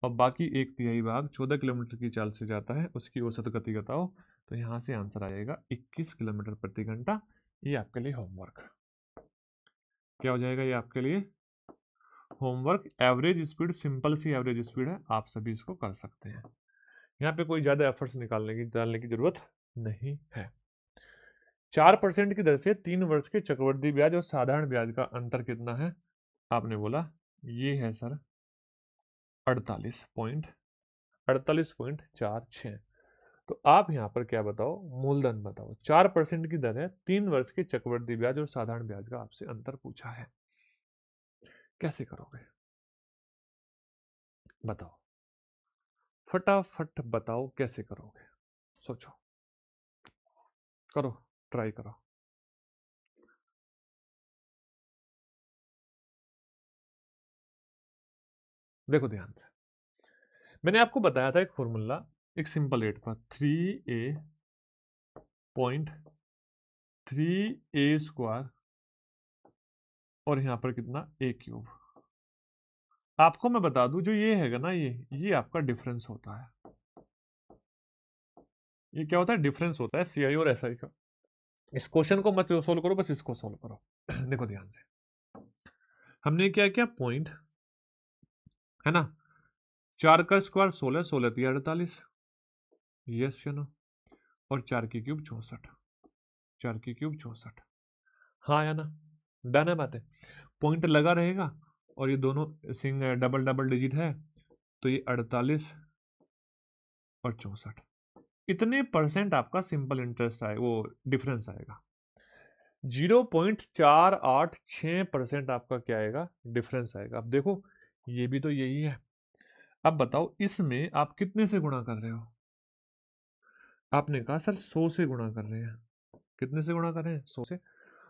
Speaker 1: और बाकी 1/3 भाग 14 किलोमीटर की चाल से जाता है, उसकी औसत गति बताओ। तो यहाँ से आंसर आएगा 21 किलोमीटर प्रति घंटा। ये आपके लिए होमवर्क क्या हो जाएगा, ये आपके लिए होमवर्क। एवरेज स्पीड सिंपल सी एवरेज स्पीड है, आप सभी इसको कर सकते हैं। यहाँ पे कोई ज्यादा एफर्ट्स डालने की जरूरत नहीं है। 4% की दर से 3 वर्ष के चक्रवृद्धि ब्याज और साधारण ब्याज का अंतर कितना है? आपने बोला ये है सर 48.46। तो आप यहाँ पर क्या बताओ, मूलधन बताओ। 4% की दर है, 3 वर्ष के चक्रवृद्धि ब्याज और साधारण ब्याज का आपसे अंतर पूछा है, कैसे करोगे बताओ, फटाफट बताओ कैसे करोगे, सोचो, करो, ट्राई करो। देखो ध्यान से, मैंने आपको बताया था एक फॉर्मूला, एक सिंपल रेट का 3a और यहां पर कितना a³। आपको मैं बता दूं जो ये हैगा ना, ये आपका डिफरेंस होता है। ये क्या होता है, डिफरेंस होता है CI और SI का। इस क्वेश्चन को मत सोल्व करो, बस इसको सोल्व करो। देखो ध्यान से, हमने क्या किया, पॉइंट है ना, 4 का स्क्वायर 16, 16 3 48, यस या नो, और 4 की क्यूब 64, 4 की क्यूब 64, हाँ या ना। डन है बातें, पॉइंट लगा रहेगा और ये दोनों सिंगल डबल डबल डिजिट है, तो ये 48 और 64, इतने परसेंट आपका सिंपल इंटरेस्ट आए वो डिफरेंस आएगा। 0.486% आपका क्या आएगा, डिफरेंस आएगा। अब देखो ये भी तो यही है। अब बताओ इसमें आप कितने से गुणा कर रहे हो? आपने कहा सर 100 से गुणा कर रहे हैं। कितने से गुणा कर रहे हैं? 100 से।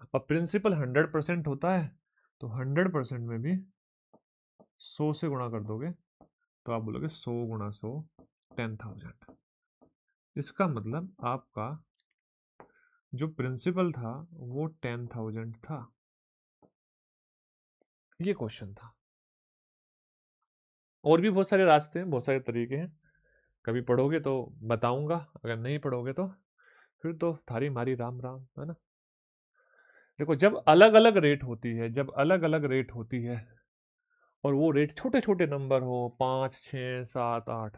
Speaker 1: और प्रिंसिपल 100% होता है, तो 100% में भी 100 से गुणा कर दोगे तो आप बोलोगे 100 गुणा 100 10,000। इसका मतलब आपका जो प्रिंसिपल था वो 10,000 था। ये क्वेश्चन था। और भी बहुत सारे रास्ते हैं, बहुत सारे तरीके हैं, कभी पढ़ोगे तो बताऊंगा, अगर नहीं पढ़ोगे तो फिर तो थारी मारी राम राम, है ना। देखो जब अलग अलग रेट होती है, जब अलग अलग रेट होती है और वो रेट छोटे छोटे नंबर हो 5 6 7 8,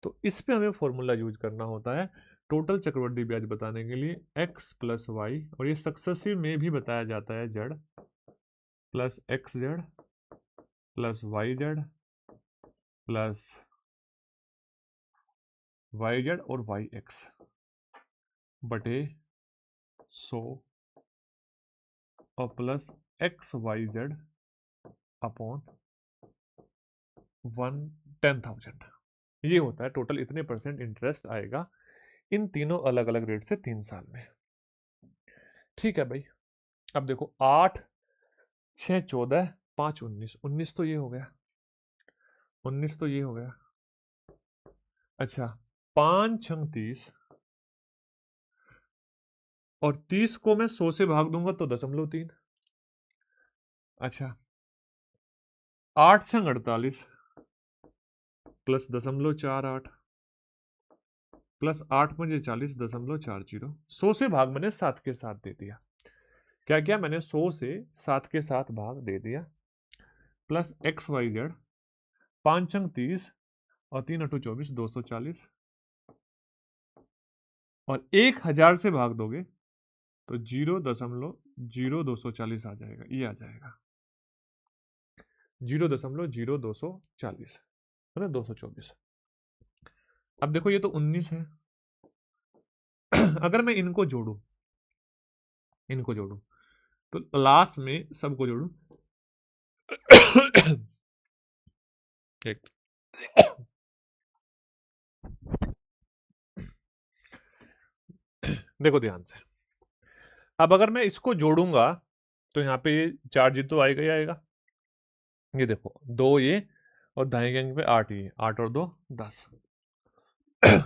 Speaker 1: तो इस पे हमें फॉर्मूला यूज करना होता है टोटल चक्रवृद्धि ब्याज बताने के लिए, x प्लस वाई, और ये सक्सेसिव में भी बताया जाता है z plus X Z plus Y Z plus Y Z और वाई एक्स बटे 100 और plus X Y Z upon 10,000। ये होता है टोटल, इतने परसेंट इंटरेस्ट आएगा इन तीनों अलग अलग रेट से 3 साल में। ठीक है भाई। अब देखो 8 6 14 5 19, 19 तो ये हो गया, 19 तो ये हो गया। अच्छा 5 6 30 और 30 को मैं 100 से भाग दूंगा तो 0.3। अच्छा 8 6 48 प्लस 0.48 प्लस 8 5 40 0.40। 100 से भाग मैंने 7 के साथ दे दिया। क्या क्या मैंने 100 से 7 के साथ भाग दे दिया, प्लस एक्स वाई जेड 5 6 30 और 3 8 24 240, और 1000 से भाग दोगे तो 0.0240 आ जाएगा, ये आ जाएगा 0.0240, है ना, 224। अब देखो ये तो 19 है। अगर मैं इनको जोड़ू तो लास्ट में सबको जोड़ू एक देखो ध्यान से, अब अगर मैं इसको जोड़ूंगा तो यहाँ पे ये 4 जी तो आएगा ही आएगा। ये देखो 2 ये और दाएं अंक पे 8, ये 8 और 2 10,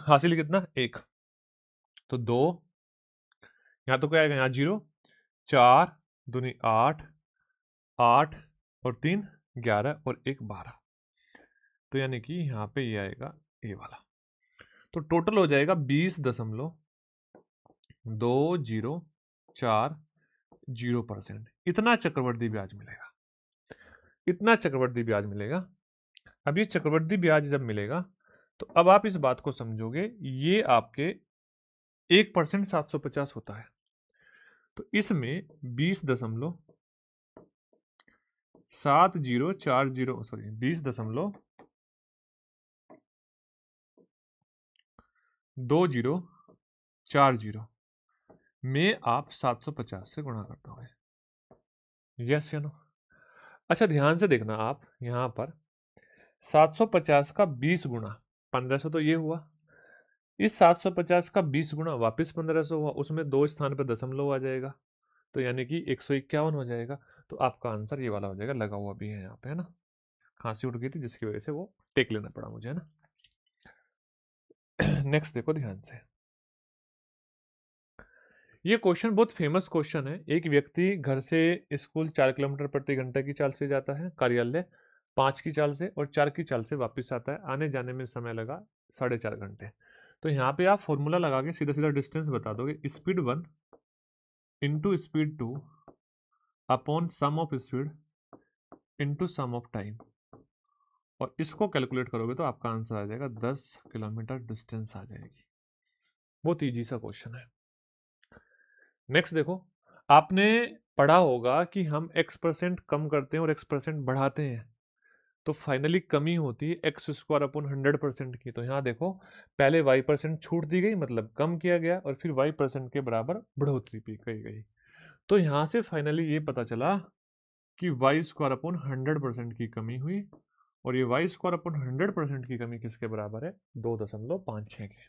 Speaker 1: हासिल कितना 1, तो 2 यहाँ तो क्या आएगा, यहाँ 0, 4 दूनी 8, 8 और 3 11 और 1 12, तो यानी कि यहाँ पे ये आएगा ये वाला। तो टोटल हो जाएगा 20.204%। इतना चक्रवर्ती ब्याज मिलेगा, इतना चक्रवर्ती ब्याज मिलेगा। अब ये चक्रवर्ती ब्याज जब मिलेगा तो अब आप इस बात को समझोगे, ये आपके 1% 750 होता है, तो इसमें 20.7040 सॉरी 20.2040 में आप 750 से गुणा कर दोगे। यस या नो? अच्छा ध्यान से देखना आप यहां पर 750 का 20 गुना 1500 तो ये हुआ, इस 750 का 20 गुना वापस 1500 हुआ, उसमें 2 स्थान पर दशमलव आ जाएगा, तो यानी कि 151 हो जाएगा। तो आपका आंसर ये वाला हो जाएगा, लगा हुआ भी है यहाँ पे, है ना। खांसी उठ गई थी जिसकी वजह से वो टेक लेना पड़ा मुझे, है ना। नेक्स्ट देखो ध्यान से, ये क्वेश्चन बहुत फेमस क्वेश्चन है। एक व्यक्ति घर से स्कूल 4 किलोमीटर प्रति घंटा की चाल से जाता है, कार्यालय 5 की चाल से और 4 की चाल से वापस आता है, आने जाने में समय लगा 4.5 घंटे। तो यहाँ पे आप फॉर्मूला लगा के सीधा सीधा डिस्टेंस बता दोगे, speed 1 into speed 2 upon sum of speed into sum of time, और इसको कैलकुलेट करोगे तो आपका आंसर आ जाएगा 10 किलोमीटर डिस्टेंस आ जाएगी। बहुत ईजी सा क्वेश्चन है। नेक्स्ट देखो, आपने पढ़ा होगा कि हम x% कम करते हैं और x% बढ़ाते हैं तो फाइनली कमी होती है x² अपॉन 100% की। तो यहाँ देखो पहले y% छूट दी गई मतलब कम किया गया और फिर y% के बराबर बढ़ोतरी भी की गई। तो यहाँ से फाइनली ये पता चला कि y² अपॉन 100% की कमी हुई और ये y² अपॉन 100% की कमी किसके बराबर है 2.56 के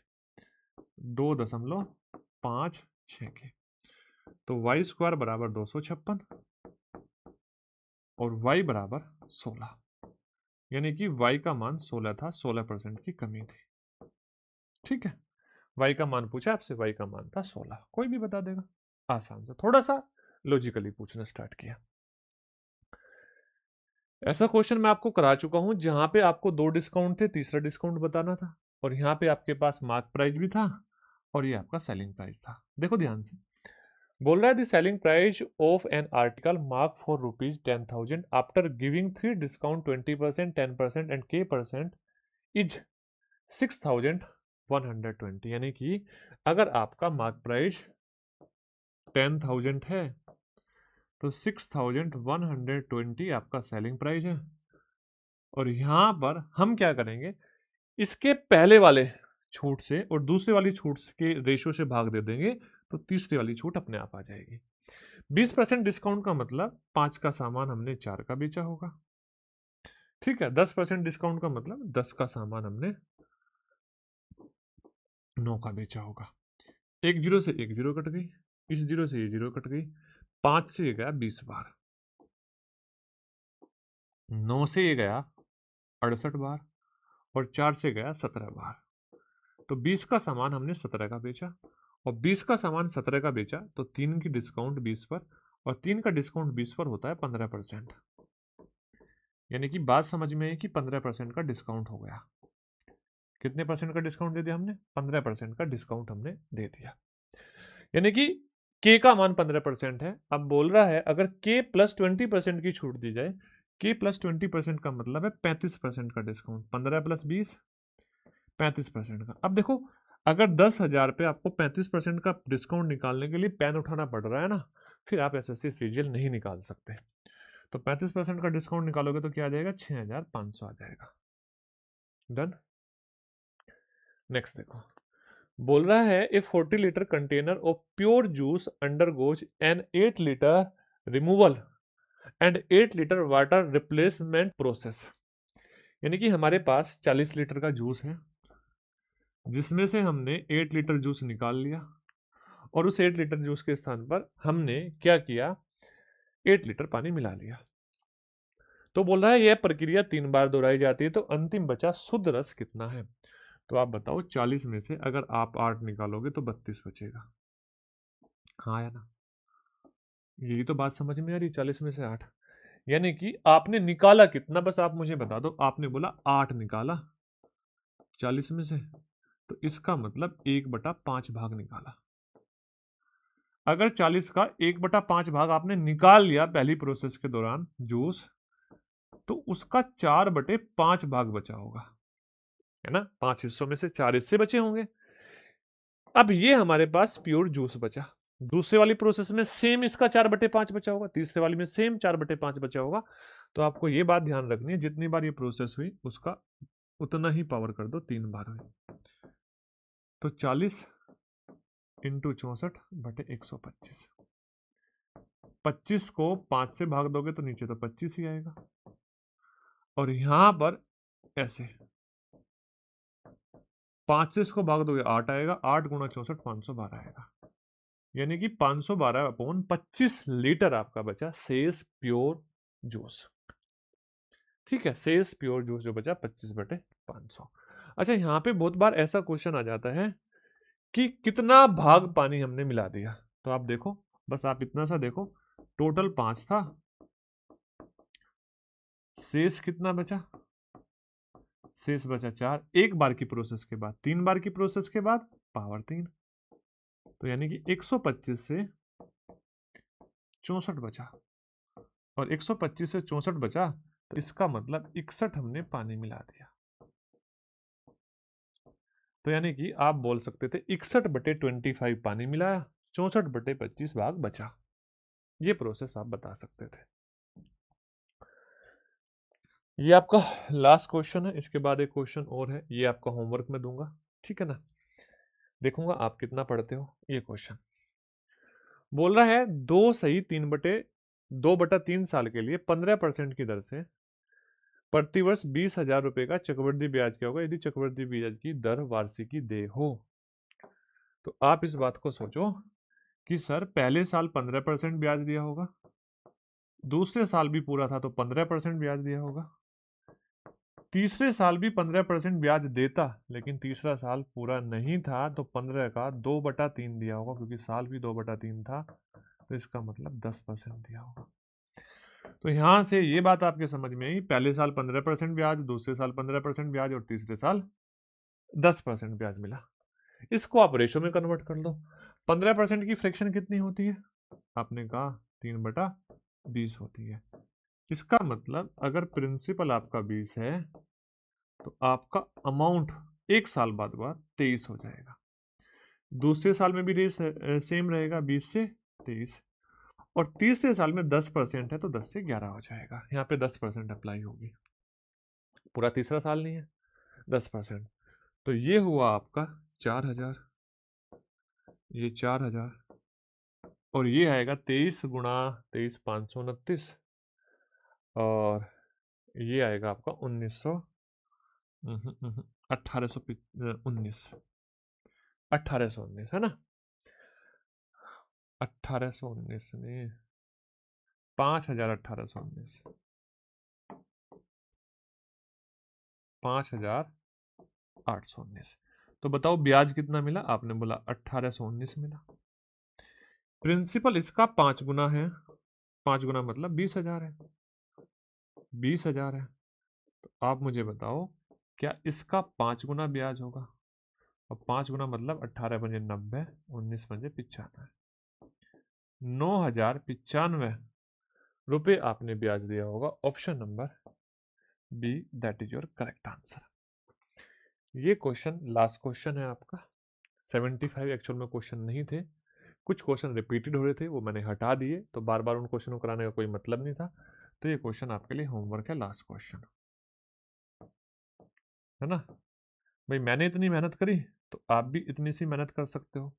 Speaker 1: 2.56 के। तो y² बराबर 256 और y बराबर 16 यानी कि y का मान 16 था 16% की कमी थी। ठीक है y का मान पूछा आपसे y का मान था 16 कोई भी बता देगा आसान से थोड़ा सा लॉजिकली पूछना स्टार्ट किया। ऐसा क्वेश्चन मैं आपको करा चुका हूं जहां पे आपको 2 डिस्काउंट थे तीसरा डिस्काउंट बताना था और यहाँ पे आपके पास मार्क प्राइस भी था और ये आपका सेलिंग प्राइस था। देखो ध्यान से बोल रहा है the selling price of an article mark for ₹10,000 after giving 3 discount 20% 10% and k% is 6,120 यानी कि अगर आपका मार्क प्राइस 10,000 है तो 6,120 आपका सेलिंग प्राइस है और यहां पर हम क्या करेंगे इसके पहले वाले छूट से और दूसरे वाली छूट के रेशो से भाग दे देंगे तो तीसरी वाली छूट अपने आप आ जाएगी। 20% डिस्काउंट का मतलब 5 का सामान हमने 4 का बेचा होगा। ठीक है 10% डिस्काउंट का मतलब 10 का सामान हमने 9 का बेचा होगा। एक जीरो से एक जीरो कट गई इस जीरो से ये जीरो कट गई 5 से ये गया 20 बार 9 से ये गया 68 बार और 4 से गया 17 बार। तो 20 का सामान हमने 17 का बेचा और 20 का सामान 17 का बेचा तो 3 की डिस्काउंट 20 पर और 3 का डिस्काउंट 20 पर होता है 15%। यानी कि बात समझ में आई कि 15% का डिस्काउंट हो गया। कितने परसेंट का डिस्काउंट दे दिया हमने 15% का डिस्काउंट हमने दे दिया। यानी कि k का मान 15% है। अब बोल रहा है अगर k प्लस 20% की छूट दी जाए k प्लस 20% का मतलब है 35% का डिस्काउंट 15 प्लस 20 35% का। अब देखो अगर 10,000 पे आपको 35% का डिस्काउंट निकालने के लिए पेन उठाना पड़ रहा है ना फिर आप एसएससी सीजीएल नहीं निकाल सकते। तो 35% का डिस्काउंट निकालोगे तो क्या आ जाएगा 6,500 आ जाएगा। डन। नेक्स्ट देखो बोल रहा है a 40 litre container of pure juice undergoes an 8 litre removal and 8 litre water replacement process. यानी कि हमारे पास 40 लीटर का जूस है जिसमें से हमने 8 लीटर जूस निकाल लिया और उस 8 लीटर जूस के स्थान पर हमने क्या किया 8 लीटर पानी मिला लिया। तो बोल रहा है यह प्रक्रिया 3 बार दोहराई जाती है तो अंतिम बचा शुद्ध रस कितना है। तो आप बताओ 40 में से अगर आप 8 निकालोगे तो 32 बचेगा। हाँ या ना यही तो बात समझ में आ रही 40 में से 8 यानी कि आपने निकाला कितना बस आप मुझे बता दो। आपने बोला 8 निकाला 40 में से तो इसका मतलब 1/5 भाग निकाला। अगर 40 का 1/5 भाग आपने निकाल लिया पहली प्रोसेस के दौरान जूस तो उसका 4/5 भाग बचा होगा है ना 5 हिस्सों में से 4 हिस्से बचे होंगे। अब ये हमारे पास प्योर जूस बचा। दूसरे वाली प्रोसेस में सेम इसका 4/5 बचा होगा तीसरे वाली में सेम 4/5 बचा होगा। तो आपको ये बात ध्यान रखनी है जितनी बार ये प्रोसेस हुई उसका उतना ही पावर कर दो 3 बार हुई। तो 40 इंटू 64/125 25 को 5 से भाग दोगे तो नीचे तो 25 ही आएगा और यहां पर ऐसे 5 से इसको भाग दोगे 8 आएगा 8 गुणा 64 512 आएगा। यानी कि 512/25 लीटर आपका बचा शेष प्योर जूस। ठीक है शेष प्योर जूस जो बचा 25/500। अच्छा यहाँ पे बहुत बार ऐसा क्वेश्चन आ जाता है कि कितना भाग पानी हमने मिला दिया। तो आप देखो बस आप इतना सा देखो टोटल 5 था शेष कितना बचा शेष बचा 4 एक बार की प्रोसेस के बाद 3 बार की प्रोसेस के बाद पावर 3 तो यानी कि 125 से 64 बचा और 125 से 64 बचा तो इसका मतलब 61 हमने पानी मिला दिया। तो यानी कि आप बोल सकते थे 61/25 पानी मिलाया 64/25 भाग बचा। ये प्रोसेस आप बता सकते थे। ये आपका लास्ट क्वेश्चन है, इसके बाद एक क्वेश्चन और है, ये आपका होमवर्क में दूंगा, ठीक है ना। देखूंगा आप कितना पढ़ते हो। ये क्वेश्चन बोल रहा है 2 साल के लिए 15% की दर से प्रतिवर्ष 20,000 रुपए का चक्रवृद्धि ब्याज क्या होगा यदि चक्रवृद्धि ब्याज की दर वार्षिकी दे हो। तो आप इस बात को सोचो कि सर पहले साल 15% ब्याज दिया होगा, दूसरे साल भी पूरा था तो 15% ब्याज दिया होगा, तीसरे साल भी 15% ब्याज देता लेकिन तीसरा साल पूरा नहीं था तो 15 का 2/3 दिया होगा, क्योंकि साल भी 2/3 था तो इसका मतलब 10% दिया होगा। तो यहां से ये बात आपके समझ में आई, पहले साल 15% ब्याज, दूसरे साल 15% ब्याज और तीसरे साल 10% ब्याज मिला। इसको आप रेशो में कन्वर्ट कर लो। 15% की फ्रैक्शन कितनी होती है? आपने कहा 3/20 होती है। इसका मतलब अगर प्रिंसिपल आपका 20 है तो आपका अमाउंट एक साल बाद 23 हो जाएगा। दूसरे साल में भी रेट सेम रहेगा 20 से 23, और तीसरे साल में 10% है तो 10 से 11 हो जाएगा। यहाँ पे 10% अप्लाई होगी, पूरा तीसरा साल नहीं है, 10%। तो ये हुआ आपका 4,000, ये 4,000, और ये आएगा 23 गुणा 23 529, और ये आएगा आपका 1819 है ना। 1819 नहीं, 5,1819, 5,819। तो बताओ ब्याज कितना मिला? आपने बोला 1819 मिला। प्रिंसिपल इसका 5 गुना है, 5 गुना मतलब 20,000 है, 20,000 है। तो आप मुझे बताओ क्या इसका 5 गुना ब्याज होगा? और 5 गुना मतलब 18 पंजे 90, 19 पंजे 95, 9,095 रुपए आपने ब्याज दिया होगा। Option number B, that is your correct answer. ये क्वेश्चन लास्ट क्वेश्चन है आपका। 75 एक्चुअल में क्वेश्चन नहीं थे, कुछ क्वेश्चन रिपीटेड हो रहे थे, वो मैंने हटा दिए, तो बार बार उन क्वेश्चन को कराने का कोई मतलब नहीं था। तो ये क्वेश्चन आपके लिए होमवर्क है, लास्ट क्वेश्चन है ना भाई। मैंने इतनी मेहनत करी तो आप भी इतनी सी मेहनत कर सकते हो,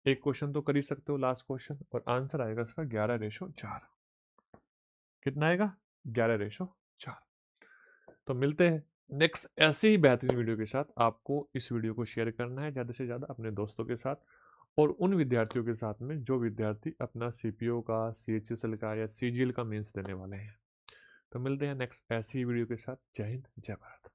Speaker 1: एक क्वेश्चन तो कर ही सकते हो लास्ट क्वेश्चन। और आंसर आएगा इसका 11:4। कितना आएगा? 11:4। तो मिलते हैं नेक्स्ट ऐसे ही बेहतरीन वीडियो के साथ। आपको इस वीडियो को शेयर करना है ज़्यादा से ज़्यादा अपने दोस्तों के साथ, और उन विद्यार्थियों के साथ में जो विद्यार्थी अपना सीपीओ का, सीएचएसएल का या सीजीएल का मेंस देने वाले हैं। तो मिलते हैं नेक्स्ट ऐसी ही वीडियो के साथ। जय हिंद, जय भारत।